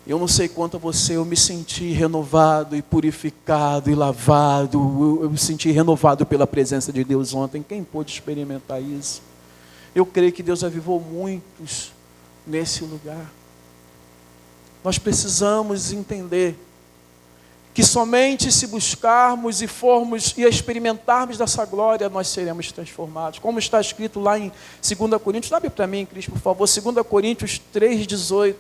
Eu não sei quanto a você, eu me senti renovado e purificado e lavado. Eu me senti renovado pela presença de Deus ontem. Quem pôde experimentar isso? Eu creio que Deus avivou muitos nesse lugar. Nós precisamos entender que somente se buscarmos e formos e experimentarmos dessa glória, nós seremos transformados. Como está escrito lá em 2 Coríntios, abre para mim, Cris, por favor, 2 Coríntios 3,18.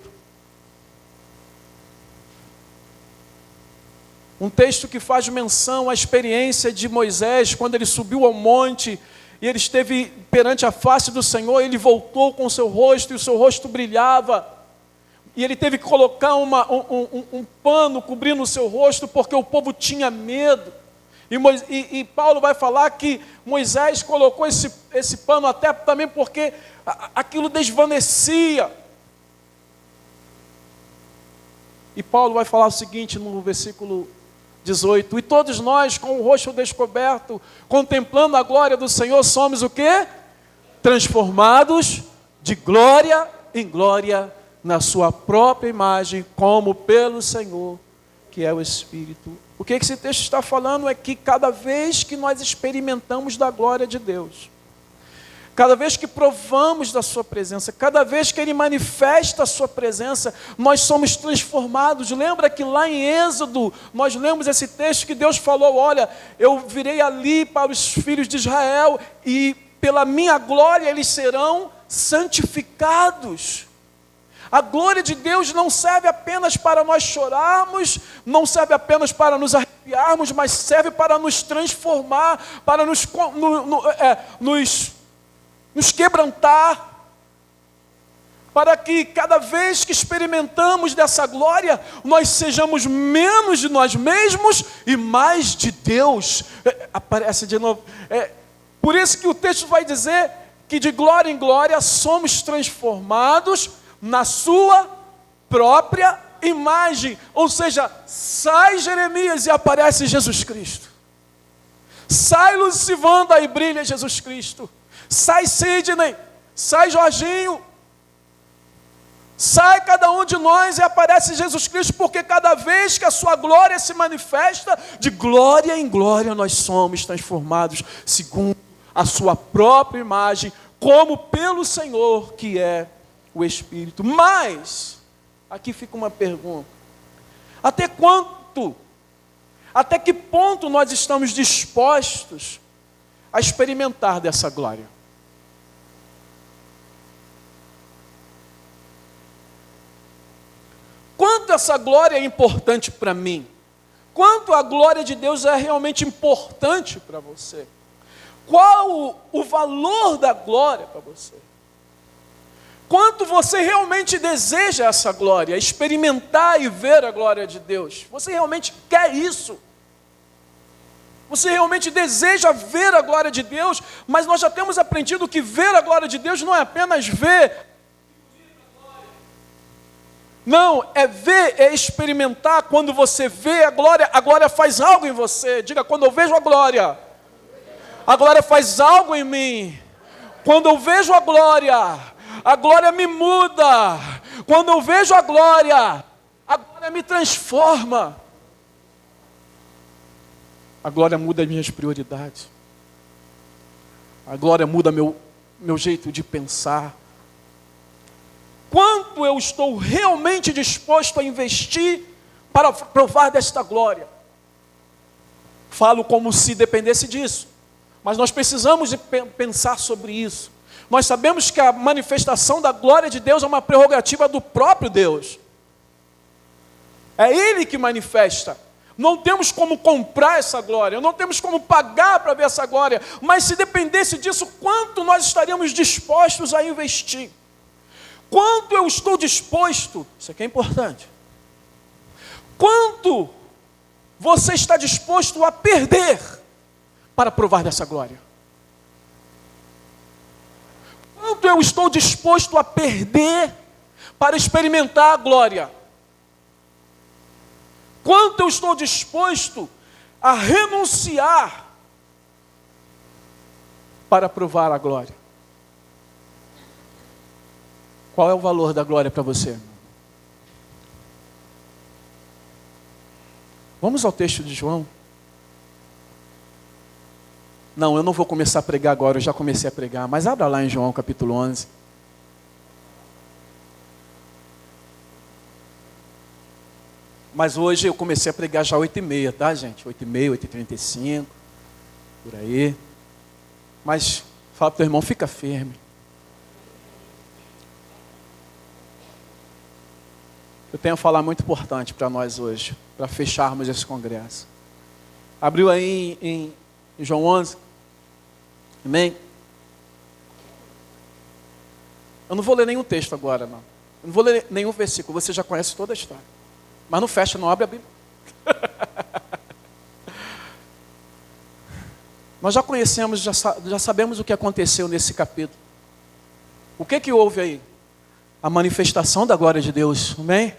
Um texto que faz menção à experiência de Moisés, quando ele subiu ao monte, e ele esteve perante a face do Senhor, ele voltou com o seu rosto, e o seu rosto brilhava. E ele teve que colocar um pano cobrindo o seu rosto, porque o povo tinha medo. E Paulo vai falar que Moisés colocou esse pano até também porque aquilo desvanecia. E Paulo vai falar o seguinte no versículo 18: e todos nós, com o rosto descoberto, contemplando a glória do Senhor, somos o quê? Transformados de glória em glória, na sua própria imagem, como pelo Senhor, que é o Espírito. O que esse texto está falando é que cada vez que nós experimentamos da glória de Deus, cada vez que provamos da sua presença, cada vez que Ele manifesta a sua presença, nós somos transformados. Lembra que lá em Êxodo, nós lemos esse texto que Deus falou: olha, eu virei ali para os filhos de Israel e pela minha glória eles serão santificados. A glória de Deus não serve apenas para nós chorarmos, não serve apenas para nos arrepiarmos, mas serve para nos transformar, para nos quebrantar, para que cada vez que experimentamos dessa glória, nós sejamos menos de nós mesmos e mais de Deus. Aparece de novo. Por isso que o texto vai dizer que de glória em glória somos transformados na sua própria imagem. Ou seja, sai Jeremias e aparece Jesus Cristo. Sai Lucivanda e brilha Jesus Cristo. Sai Sidney, sai Jorginho, sai cada um de nós e aparece Jesus Cristo, porque cada vez que a sua glória se manifesta, de glória em glória nós somos transformados, segundo a sua própria imagem, como pelo Senhor, que é o Espírito. Mas, aqui fica uma pergunta: até que ponto nós estamos dispostos a experimentar dessa glória? Quanto essa glória é importante para mim? Quanto a glória de Deus é realmente importante para você? Qual o valor da glória para você? Quanto você realmente deseja essa glória, experimentar e ver a glória de Deus? Você realmente quer isso? Você realmente deseja ver a glória de Deus? Mas nós já temos aprendido que ver a glória de Deus não é apenas ver. Não, é ver, é experimentar. Quando você vê a glória faz algo em você. Diga: quando eu vejo a glória faz algo em mim. Quando eu vejo a glória me muda. Quando eu vejo a glória me transforma. A glória muda as minhas prioridades. A glória muda meu jeito de pensar. Quanto eu estou realmente disposto a investir para provar desta glória? Falo como se dependesse disso, mas nós precisamos de pensar sobre isso. Nós sabemos que a manifestação da glória de Deus é uma prerrogativa do próprio Deus. É Ele que manifesta. Não temos como comprar essa glória, não temos como pagar para ver essa glória, mas se dependesse disso, quanto nós estaríamos dispostos a investir? Quanto eu estou disposto, isso aqui é importante, quanto você está disposto a perder para provar dessa glória? Quanto eu estou disposto a perder para experimentar a glória? Quanto eu estou disposto a renunciar para provar a glória? Qual é o valor da glória para você? Vamos ao texto de João. Não, eu não vou começar a pregar agora, eu já comecei a pregar, mas abra lá em João capítulo 11. Mas hoje eu comecei a pregar já 8h30, tá, gente? 8h30, 8h35, por aí. Mas fala para o teu irmão, fica firme. Eu tenho a falar muito importante para nós hoje, para fecharmos esse congresso. Abriu aí em João 11. Amém? Eu não vou ler nenhum texto agora, não. Eu não vou ler nenhum versículo, você já conhece toda a história. Mas não fecha, não abre a Bíblia. Nós já conhecemos, já sabemos o que aconteceu nesse capítulo. O que houve aí? A manifestação da glória de Deus, amém?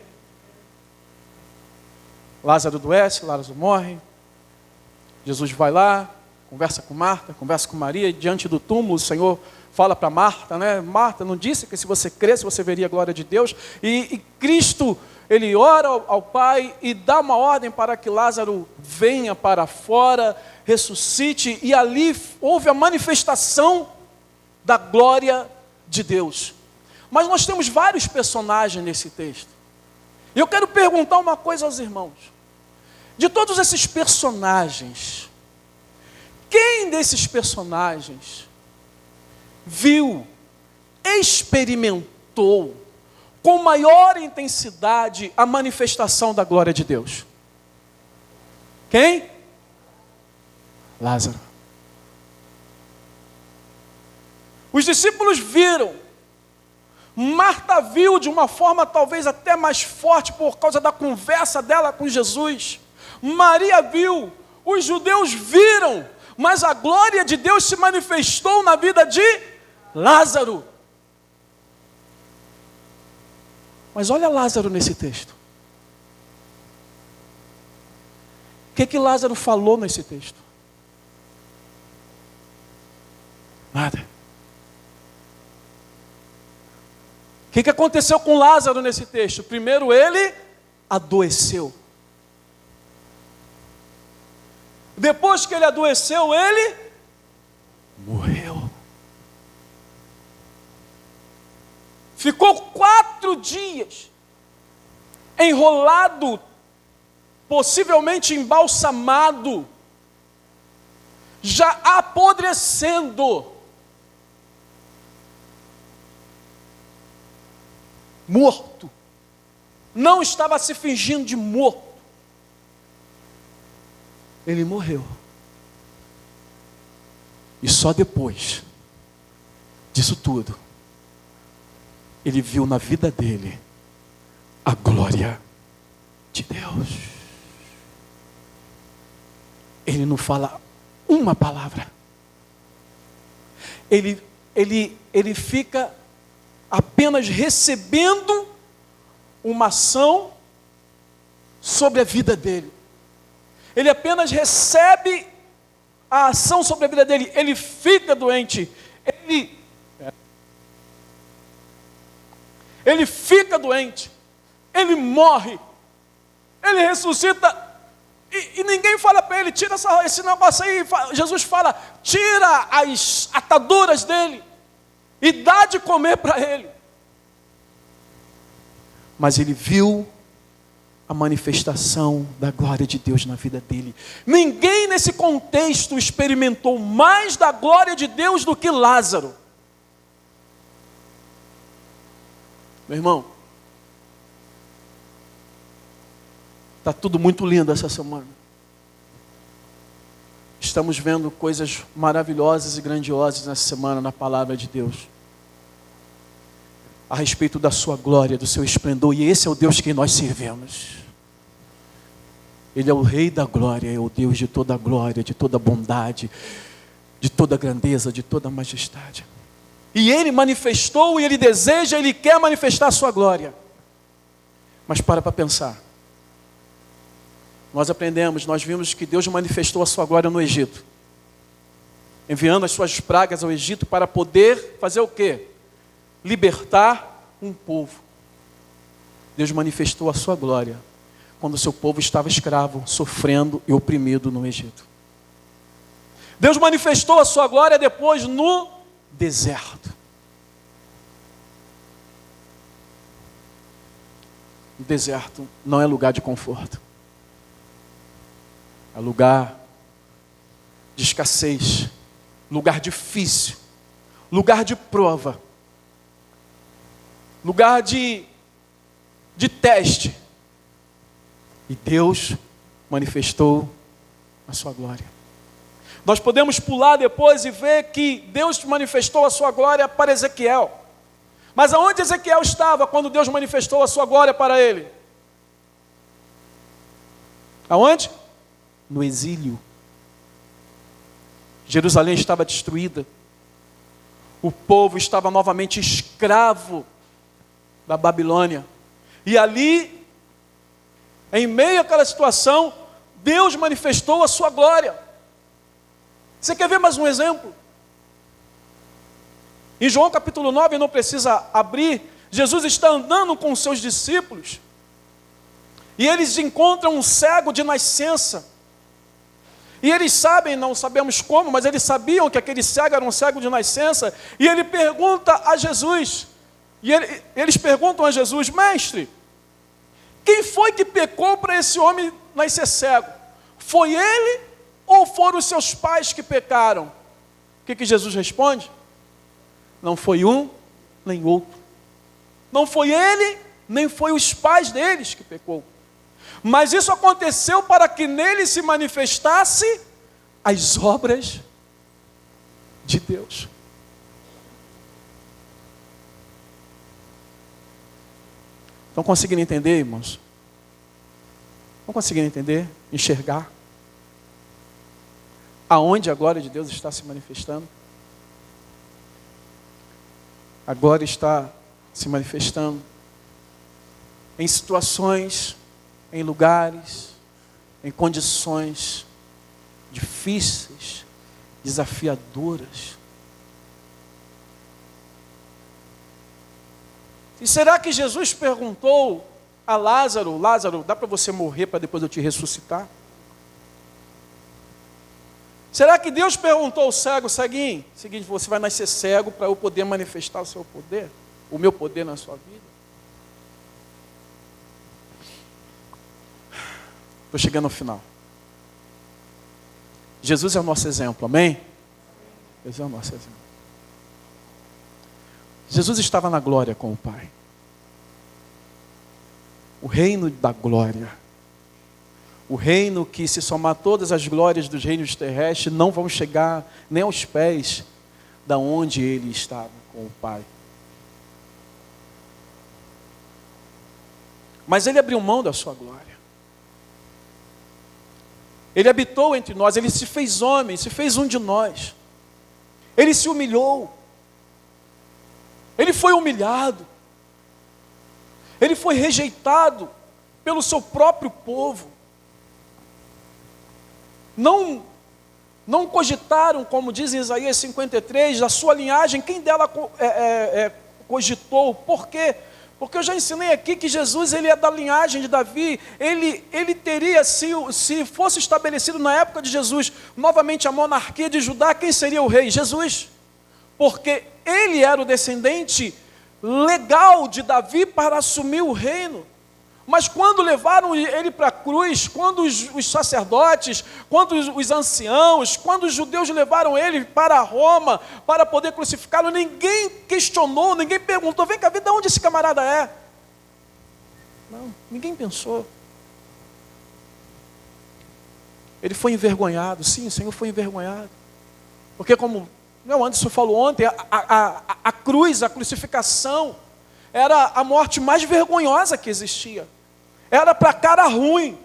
Lázaro adoece, Lázaro morre. Jesus vai lá, conversa com Marta, conversa com Maria, e diante do túmulo o Senhor fala para Marta, né? Marta, não disse que se você cresce você veria a glória de Deus? E Cristo, Ele ora ao Pai e dá uma ordem para que Lázaro venha para fora, ressuscite, e ali houve a manifestação da glória de Deus. Mas nós temos vários personagens nesse texto. E eu quero perguntar uma coisa aos irmãos. De todos esses personagens, quem desses personagens viu, experimentou com maior intensidade a manifestação da glória de Deus? Quem? Lázaro. Os discípulos viram. Marta viu de uma forma talvez até mais forte por causa da conversa dela com Jesus. Maria viu, os judeus viram, mas a glória de Deus se manifestou na vida de Lázaro. Mas olha Lázaro nesse texto. O que Lázaro falou nesse texto? Nada. O que aconteceu com Lázaro nesse texto? Primeiro ele adoeceu. Depois que ele adoeceu, ele morreu. Ficou 4 dias enrolado, possivelmente embalsamado, já apodrecendo, morto. Não estava se fingindo de morto. Ele morreu. E só depois disso tudo, ele viu na vida dele a glória de Deus. Ele não fala uma palavra. Ele fica apenas recebendo uma ação sobre a vida dele. Ele apenas recebe a ação sobre a vida dele. Ele fica doente. Ele fica doente. Ele morre. Ele ressuscita E ninguém fala para ele, tira esse negócio aí. Jesus fala, tira as ataduras dele e dá de comer para ele. Mas ele viu a manifestação da glória de Deus na vida dele. Ninguém nesse contexto experimentou mais da glória de Deus do que Lázaro. Meu irmão, está tudo muito lindo essa semana. Estamos vendo coisas maravilhosas e grandiosas nessa semana na palavra de Deus. A respeito da sua glória, do seu esplendor. E esse é o Deus que nós servimos. Ele é o Rei da glória, é o Deus de toda glória, de toda bondade, de toda grandeza, de toda majestade. E Ele manifestou, e Ele deseja, Ele quer manifestar a sua glória. Mas para pensar. Nós aprendemos, nós vimos que Deus manifestou a sua glória no Egito. Enviando as suas pragas ao Egito para poder fazer o quê? Libertar um povo. Deus manifestou a sua glória quando o seu povo estava escravo, sofrendo e oprimido no Egito. Deus manifestou a sua glória depois no deserto. O deserto não é lugar de conforto. É lugar de escassez, lugar difícil, lugar de prova, lugar de teste. E Deus manifestou a sua glória. Nós podemos pular depois e ver que Deus manifestou a sua glória para Ezequiel. Mas aonde Ezequiel estava quando Deus manifestou a sua glória para ele? Aonde? No exílio. Jerusalém estava destruída. O povo estava novamente escravo da Babilônia. E ali, em meio àquela situação, Deus manifestou a sua glória. Você quer ver mais um exemplo? Em João capítulo 9, não precisa abrir, Jesus está andando com os seus discípulos, e eles encontram um cego de nascença. E eles sabem, não sabemos como, mas eles sabiam que aquele cego era um cego de nascença, e ele pergunta a Jesus, e eles perguntam a Jesus, mestre, quem foi que pecou para esse homem nascer cego? Foi ele ou foram os seus pais que pecaram? O que Jesus responde? Não foi um, nem outro. Não foi ele, nem foi os pais deles que pecou. Mas isso aconteceu para que nele se manifestasse as obras de Deus. Estão conseguindo entender, irmãos? Estão conseguindo entender? Enxergar? Aonde a glória de Deus está se manifestando? A glória está se manifestando em situações, em lugares, em condições difíceis, desafiadoras. E será que Jesus perguntou a Lázaro, Lázaro, dá para você morrer para depois eu te ressuscitar? Será que Deus perguntou ao cego, ceguinho, seguinte, você vai nascer cego para eu poder manifestar o seu poder, o meu poder na sua vida? Estou chegando ao final. Jesus é o nosso exemplo, amém? Jesus é o nosso exemplo. Jesus estava na glória com o Pai. O reino da glória. O reino que, se somar todas as glórias dos reinos terrestres, não vão chegar nem aos pés da onde ele estava com o Pai. Mas ele abriu mão da sua glória. Ele habitou entre nós, ele se fez homem, se fez um de nós. Ele se humilhou. Ele foi humilhado. Ele foi rejeitado pelo seu próprio povo. Não cogitaram, como diz em Isaías 53, da sua linhagem, quem dela cogitou. Por quê? Porque eu já ensinei aqui que Jesus, ele é da linhagem de Davi. Ele teria, se fosse estabelecido na época de Jesus, novamente a monarquia de Judá, quem seria o rei? Jesus. Porque ele era o descendente legal de Davi para assumir o reino. Mas quando levaram ele para a cruz, quando os sacerdotes, quando os anciãos, quando os judeus levaram ele para Roma, para poder crucificá-lo, ninguém questionou, ninguém perguntou, vem cá, vê de onde esse camarada é. Não, ninguém pensou. Ele foi envergonhado, sim, o Senhor foi envergonhado. Porque como o Anderson falou ontem, a cruz, a crucificação, era a morte mais vergonhosa que existia. Era para cara ruim,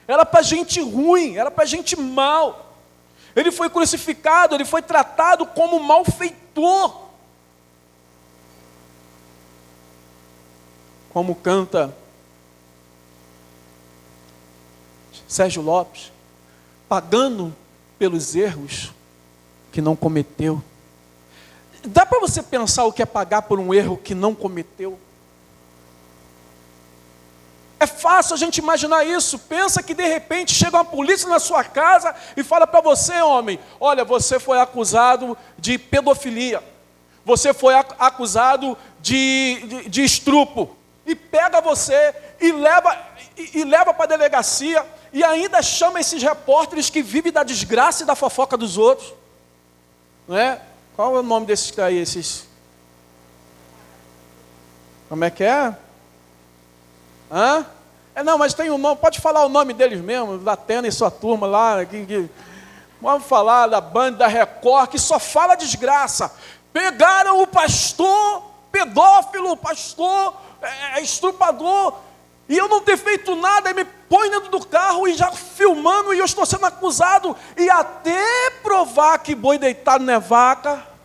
era para gente ruim, era para gente mal. Ele foi crucificado, ele foi tratado como malfeitor. Como canta Sérgio Lopes, pagando pelos erros que não cometeu. Dá para você pensar o que é pagar por um erro que não cometeu? É fácil a gente imaginar isso. Pensa que de repente chega uma polícia na sua casa e fala para você, homem, olha, você foi acusado de pedofilia, você foi acusado de estupro, e pega você e leva para a delegacia e ainda chama esses repórteres que vivem da desgraça e da fofoca dos outros. Não é? Qual é o nome desses que aí? Esses... Como é que é? Hã? Não, mas tem um nome, pode falar o nome deles mesmo, da Atena e sua turma lá, vamos falar da Band, da Record, que só fala desgraça. Pegaram o pastor pedófilo, o pastor estuprador, e eu não ter feito nada, e me põe dentro do carro e já filmando, e eu estou sendo acusado, e até provar que boi deitado não é vaca,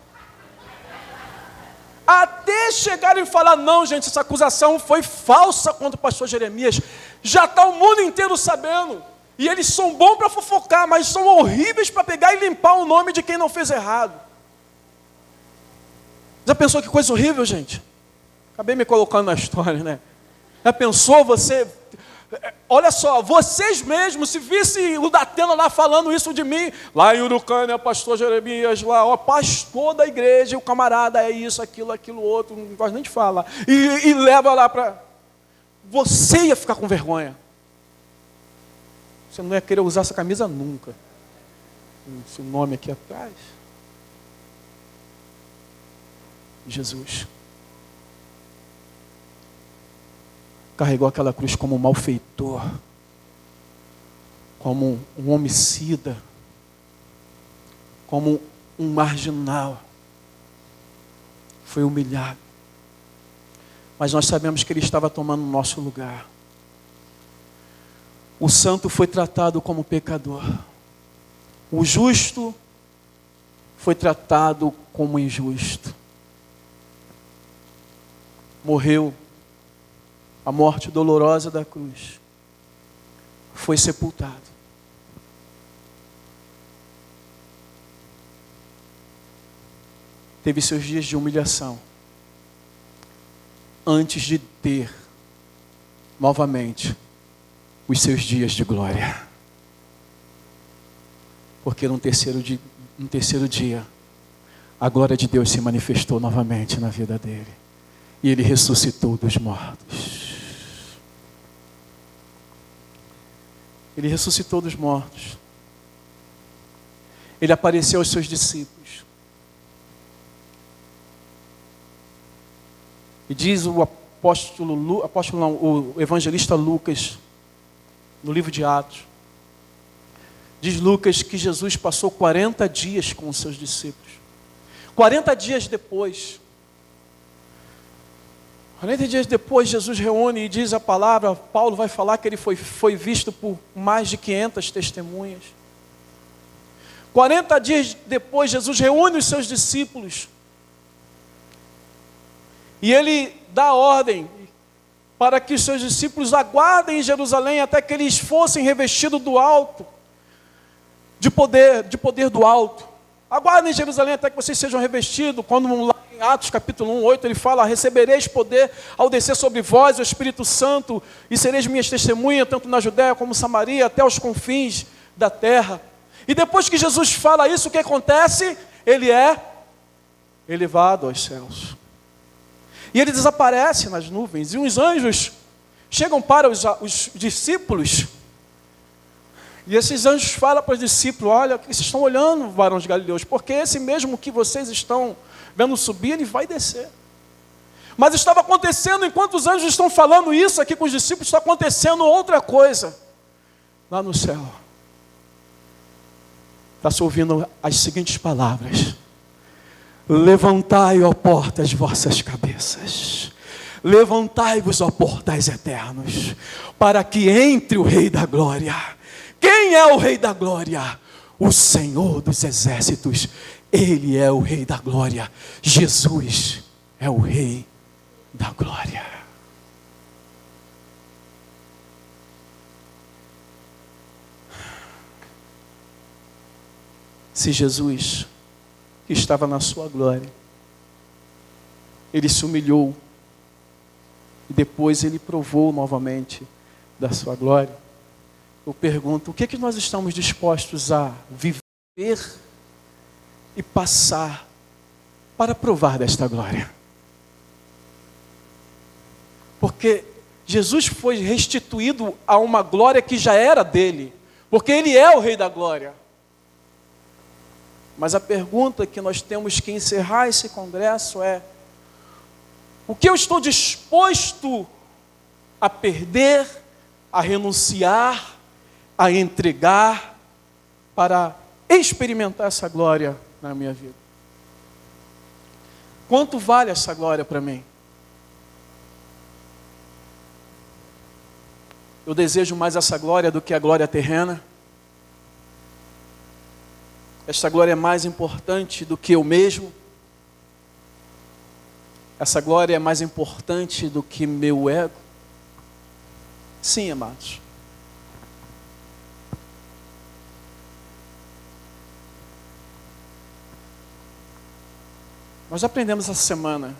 até chegarem e falar, não gente, essa acusação foi falsa contra o pastor Jeremias, já está o mundo inteiro sabendo, e eles são bons para fofocar, mas são horríveis para pegar e limpar o nome de quem não fez errado. Já pensou que coisa horrível, gente? Acabei me colocando na história, né? Já pensou você... Olha só, vocês mesmos, se visse o Datena lá falando isso de mim, lá em Urucânia, pastor Jeremias, lá, ó, pastor da igreja, o camarada é isso, aquilo outro, não gosto nem de falar, e leva lá para... Você ia ficar com vergonha. Você não ia querer usar essa camisa nunca. Esse nome aqui atrás. Jesus carregou aquela cruz como um malfeitor, como um homicida, como um marginal. Foi humilhado. Mas nós sabemos que ele estava tomando o nosso lugar. O santo foi tratado como pecador. O justo foi tratado como injusto. Morreu a morte dolorosa da cruz. Foi sepultado. Teve seus dias de humilhação, antes de ter, novamente, os seus dias de glória. Porque no terceiro dia, a glória de Deus se manifestou novamente na vida dele. E ele ressuscitou dos mortos. Ele ressuscitou dos mortos. Ele apareceu aos seus discípulos. E diz o o evangelista Lucas, no livro de Atos, diz Lucas que Jesus passou 40 dias com os seus discípulos. 40 dias depois, Jesus reúne e diz a palavra, Paulo vai falar que ele foi visto por mais de 500 testemunhas. 40 dias depois, Jesus reúne os seus discípulos. E ele dá ordem para que os seus discípulos aguardem em Jerusalém até que eles fossem revestidos do alto, de poder do alto. Aguardem em Jerusalém até que vocês sejam revestidos. Quando lá em Atos capítulo 1, 8, ele fala: recebereis poder ao descer sobre vós o Espírito Santo, e sereis minhas testemunhas, tanto na Judéia como Samaria, até os confins da terra. E depois que Jesus fala isso, o que acontece? Ele é elevado aos céus. E ele desaparece nas nuvens, e os anjos chegam para os discípulos, e esses anjos falam para os discípulos: olha, vocês estão olhando, varões galileus, porque esse mesmo que vocês estão vendo subir, ele vai descer. Mas estava acontecendo, enquanto os anjos estão falando isso aqui com os discípulos, está acontecendo outra coisa lá no céu. Está se ouvindo as seguintes palavras: levantai, ó portas, vossas cabeças, levantai-vos, ó portais eternos, para que entre o Rei da Glória. Quem é o Rei da Glória? O Senhor dos Exércitos. Ele é o Rei da Glória. Jesus é o Rei da Glória. Se Jesus, que estava na sua glória, ele se humilhou e depois ele provou novamente da sua glória, eu pergunto: o que nós estamos dispostos a viver e passar para provar desta glória? Porque Jesus foi restituído a uma glória que já era dele, porque ele é o Rei da Glória. Mas a pergunta que nós temos que encerrar esse congresso é: o que eu estou disposto a perder, a renunciar, a entregar para experimentar essa glória na minha vida? Quanto vale essa glória para mim? Eu desejo mais essa glória do que a glória terrena? Esta glória é mais importante do que eu mesmo? Essa glória é mais importante do que meu ego? Sim, amados. Nós aprendemos essa semana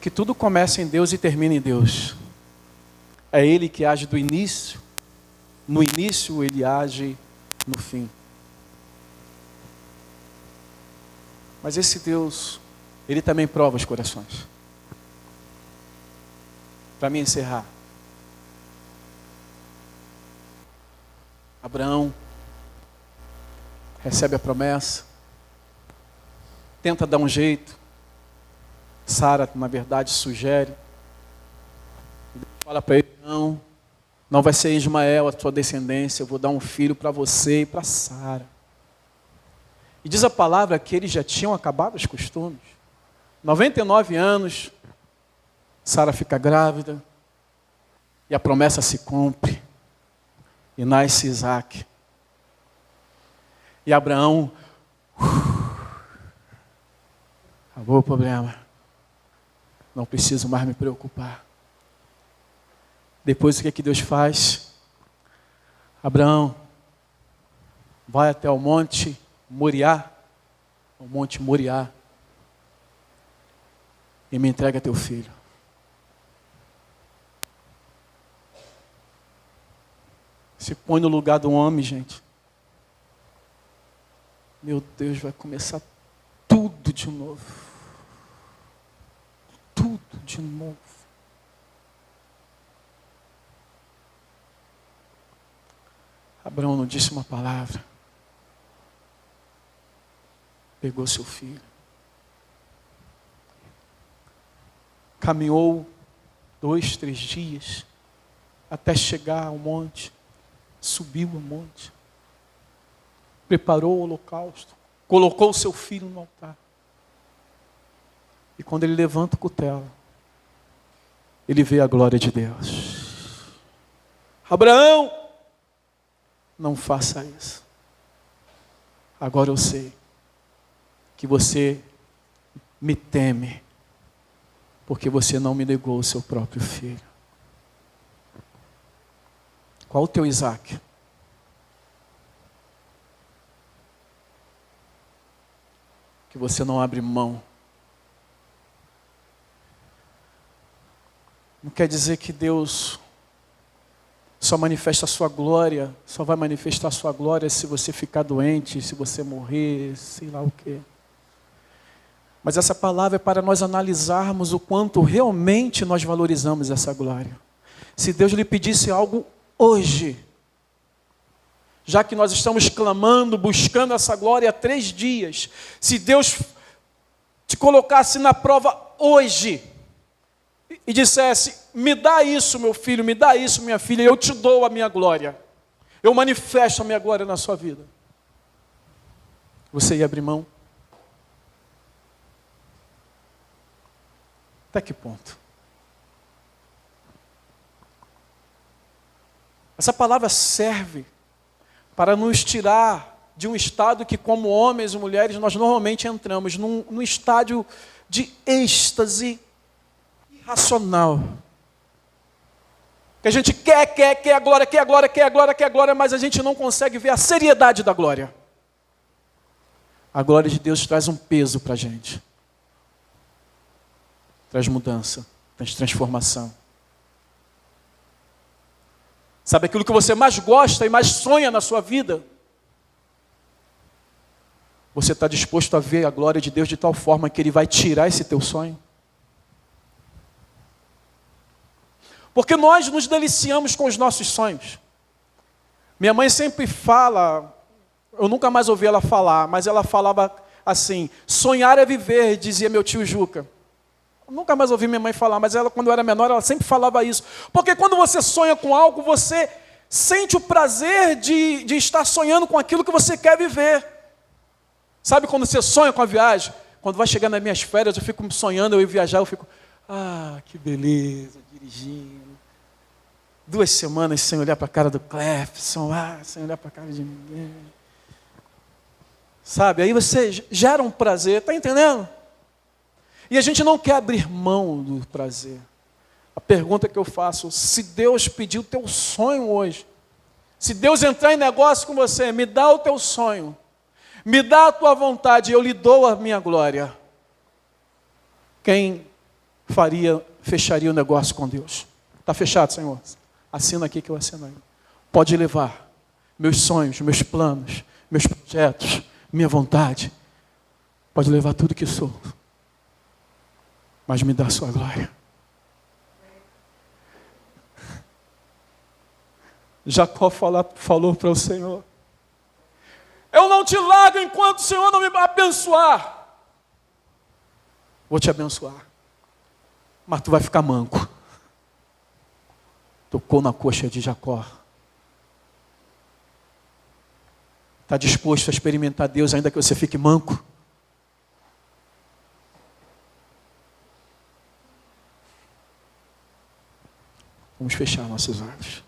que tudo começa em Deus e termina em Deus. É Ele que age do início. No início Ele age no fim. Mas esse Deus, Ele também prova os corações. Para me encerrar, Abraão recebe a promessa, tenta dar um jeito. Sara, na verdade, sugere. Fala para ele: não vai ser Ismael a tua descendência, eu vou dar um filho para você e para Sara. E diz a palavra que eles já tinham acabado os costumes. 99 anos, Sara fica grávida, e a promessa se cumpre, e nasce Isaac. E Abraão, acabou o problema, não preciso mais me preocupar. Depois o que Deus faz? Abraão, vai até o monte Moriá, e me entrega teu filho. Se põe no lugar do homem, gente. Meu Deus, vai começar tudo de novo. Tudo de novo. Abraão não disse uma palavra. Pegou seu filho. Caminhou 2, 3 dias até chegar ao monte. Subiu ao monte. Preparou o holocausto. Colocou o seu filho no altar. E quando ele levanta o cutelo, ele vê a glória de Deus. Abraão, não faça isso. Agora eu sei que você me teme, porque você não me negou o seu próprio filho. Qual o teu Isaac? que você não abre mão. Não quer dizer que Deus só manifesta a sua glória, só vai manifestar a sua glória se você ficar doente, se você morrer, sei lá o quê. Mas essa palavra é para nós analisarmos o quanto realmente nós valorizamos essa glória. Se Deus lhe pedisse algo hoje, já que nós estamos clamando, buscando essa glória há 3 dias, se Deus te colocasse na prova hoje e dissesse, me dá isso, meu filho, me dá isso, minha filha, eu te dou a minha glória, eu manifesto a minha glória na sua vida, você ia abrir mão? Até que ponto? Essa palavra serve para nos tirar de um estado que, como homens e mulheres, nós normalmente entramos num estádio de êxtase irracional. Que a gente quer a glória, quer a glória, quer a glória, quer a glória, mas a gente não consegue ver a seriedade da glória. A glória de Deus traz um peso para a gente. Traz mudança, traz transformação. Sabe aquilo que você mais gosta e mais sonha na sua vida? Você está disposto a ver a glória de Deus de tal forma que Ele vai tirar esse teu sonho? Porque nós nos deliciamos com os nossos sonhos. Minha mãe sempre fala, eu nunca mais ouvi ela falar, mas ela falava assim, sonhar é viver, dizia meu tio Juca. Eu nunca mais ouvi minha mãe falar, mas ela, quando eu era menor, ela sempre falava isso. Porque quando você sonha com algo, você sente o prazer de estar sonhando com aquilo que você quer viver. Sabe quando você sonha com a viagem? Quando vai chegar nas minhas férias, eu fico sonhando, eu ir viajar, eu fico, que beleza, dirigindo. 2 semanas sem olhar para a cara do Clefson, sem olhar para a cara de ninguém. Sabe, aí você gera um prazer, está entendendo? E a gente não quer abrir mão do prazer. A pergunta que eu faço, se Deus pedir o teu sonho hoje, se Deus entrar em negócio com você, me dá o teu sonho, me dá a tua vontade, eu lhe dou a minha glória. Quem fecharia o negócio com Deus? Está fechado, Senhor? Assina aqui que eu assino aí. Pode levar meus sonhos, meus planos, meus projetos, minha vontade. Pode levar tudo que sou. Mas me dá a sua glória. Jacó falou para o Senhor, eu não te largo enquanto o Senhor não me abençoar. Vou te abençoar, mas tu vai ficar manco. Tocou na coxa de Jacó. Está disposto a experimentar Deus ainda que você fique manco? Vamos fechar nossos olhos.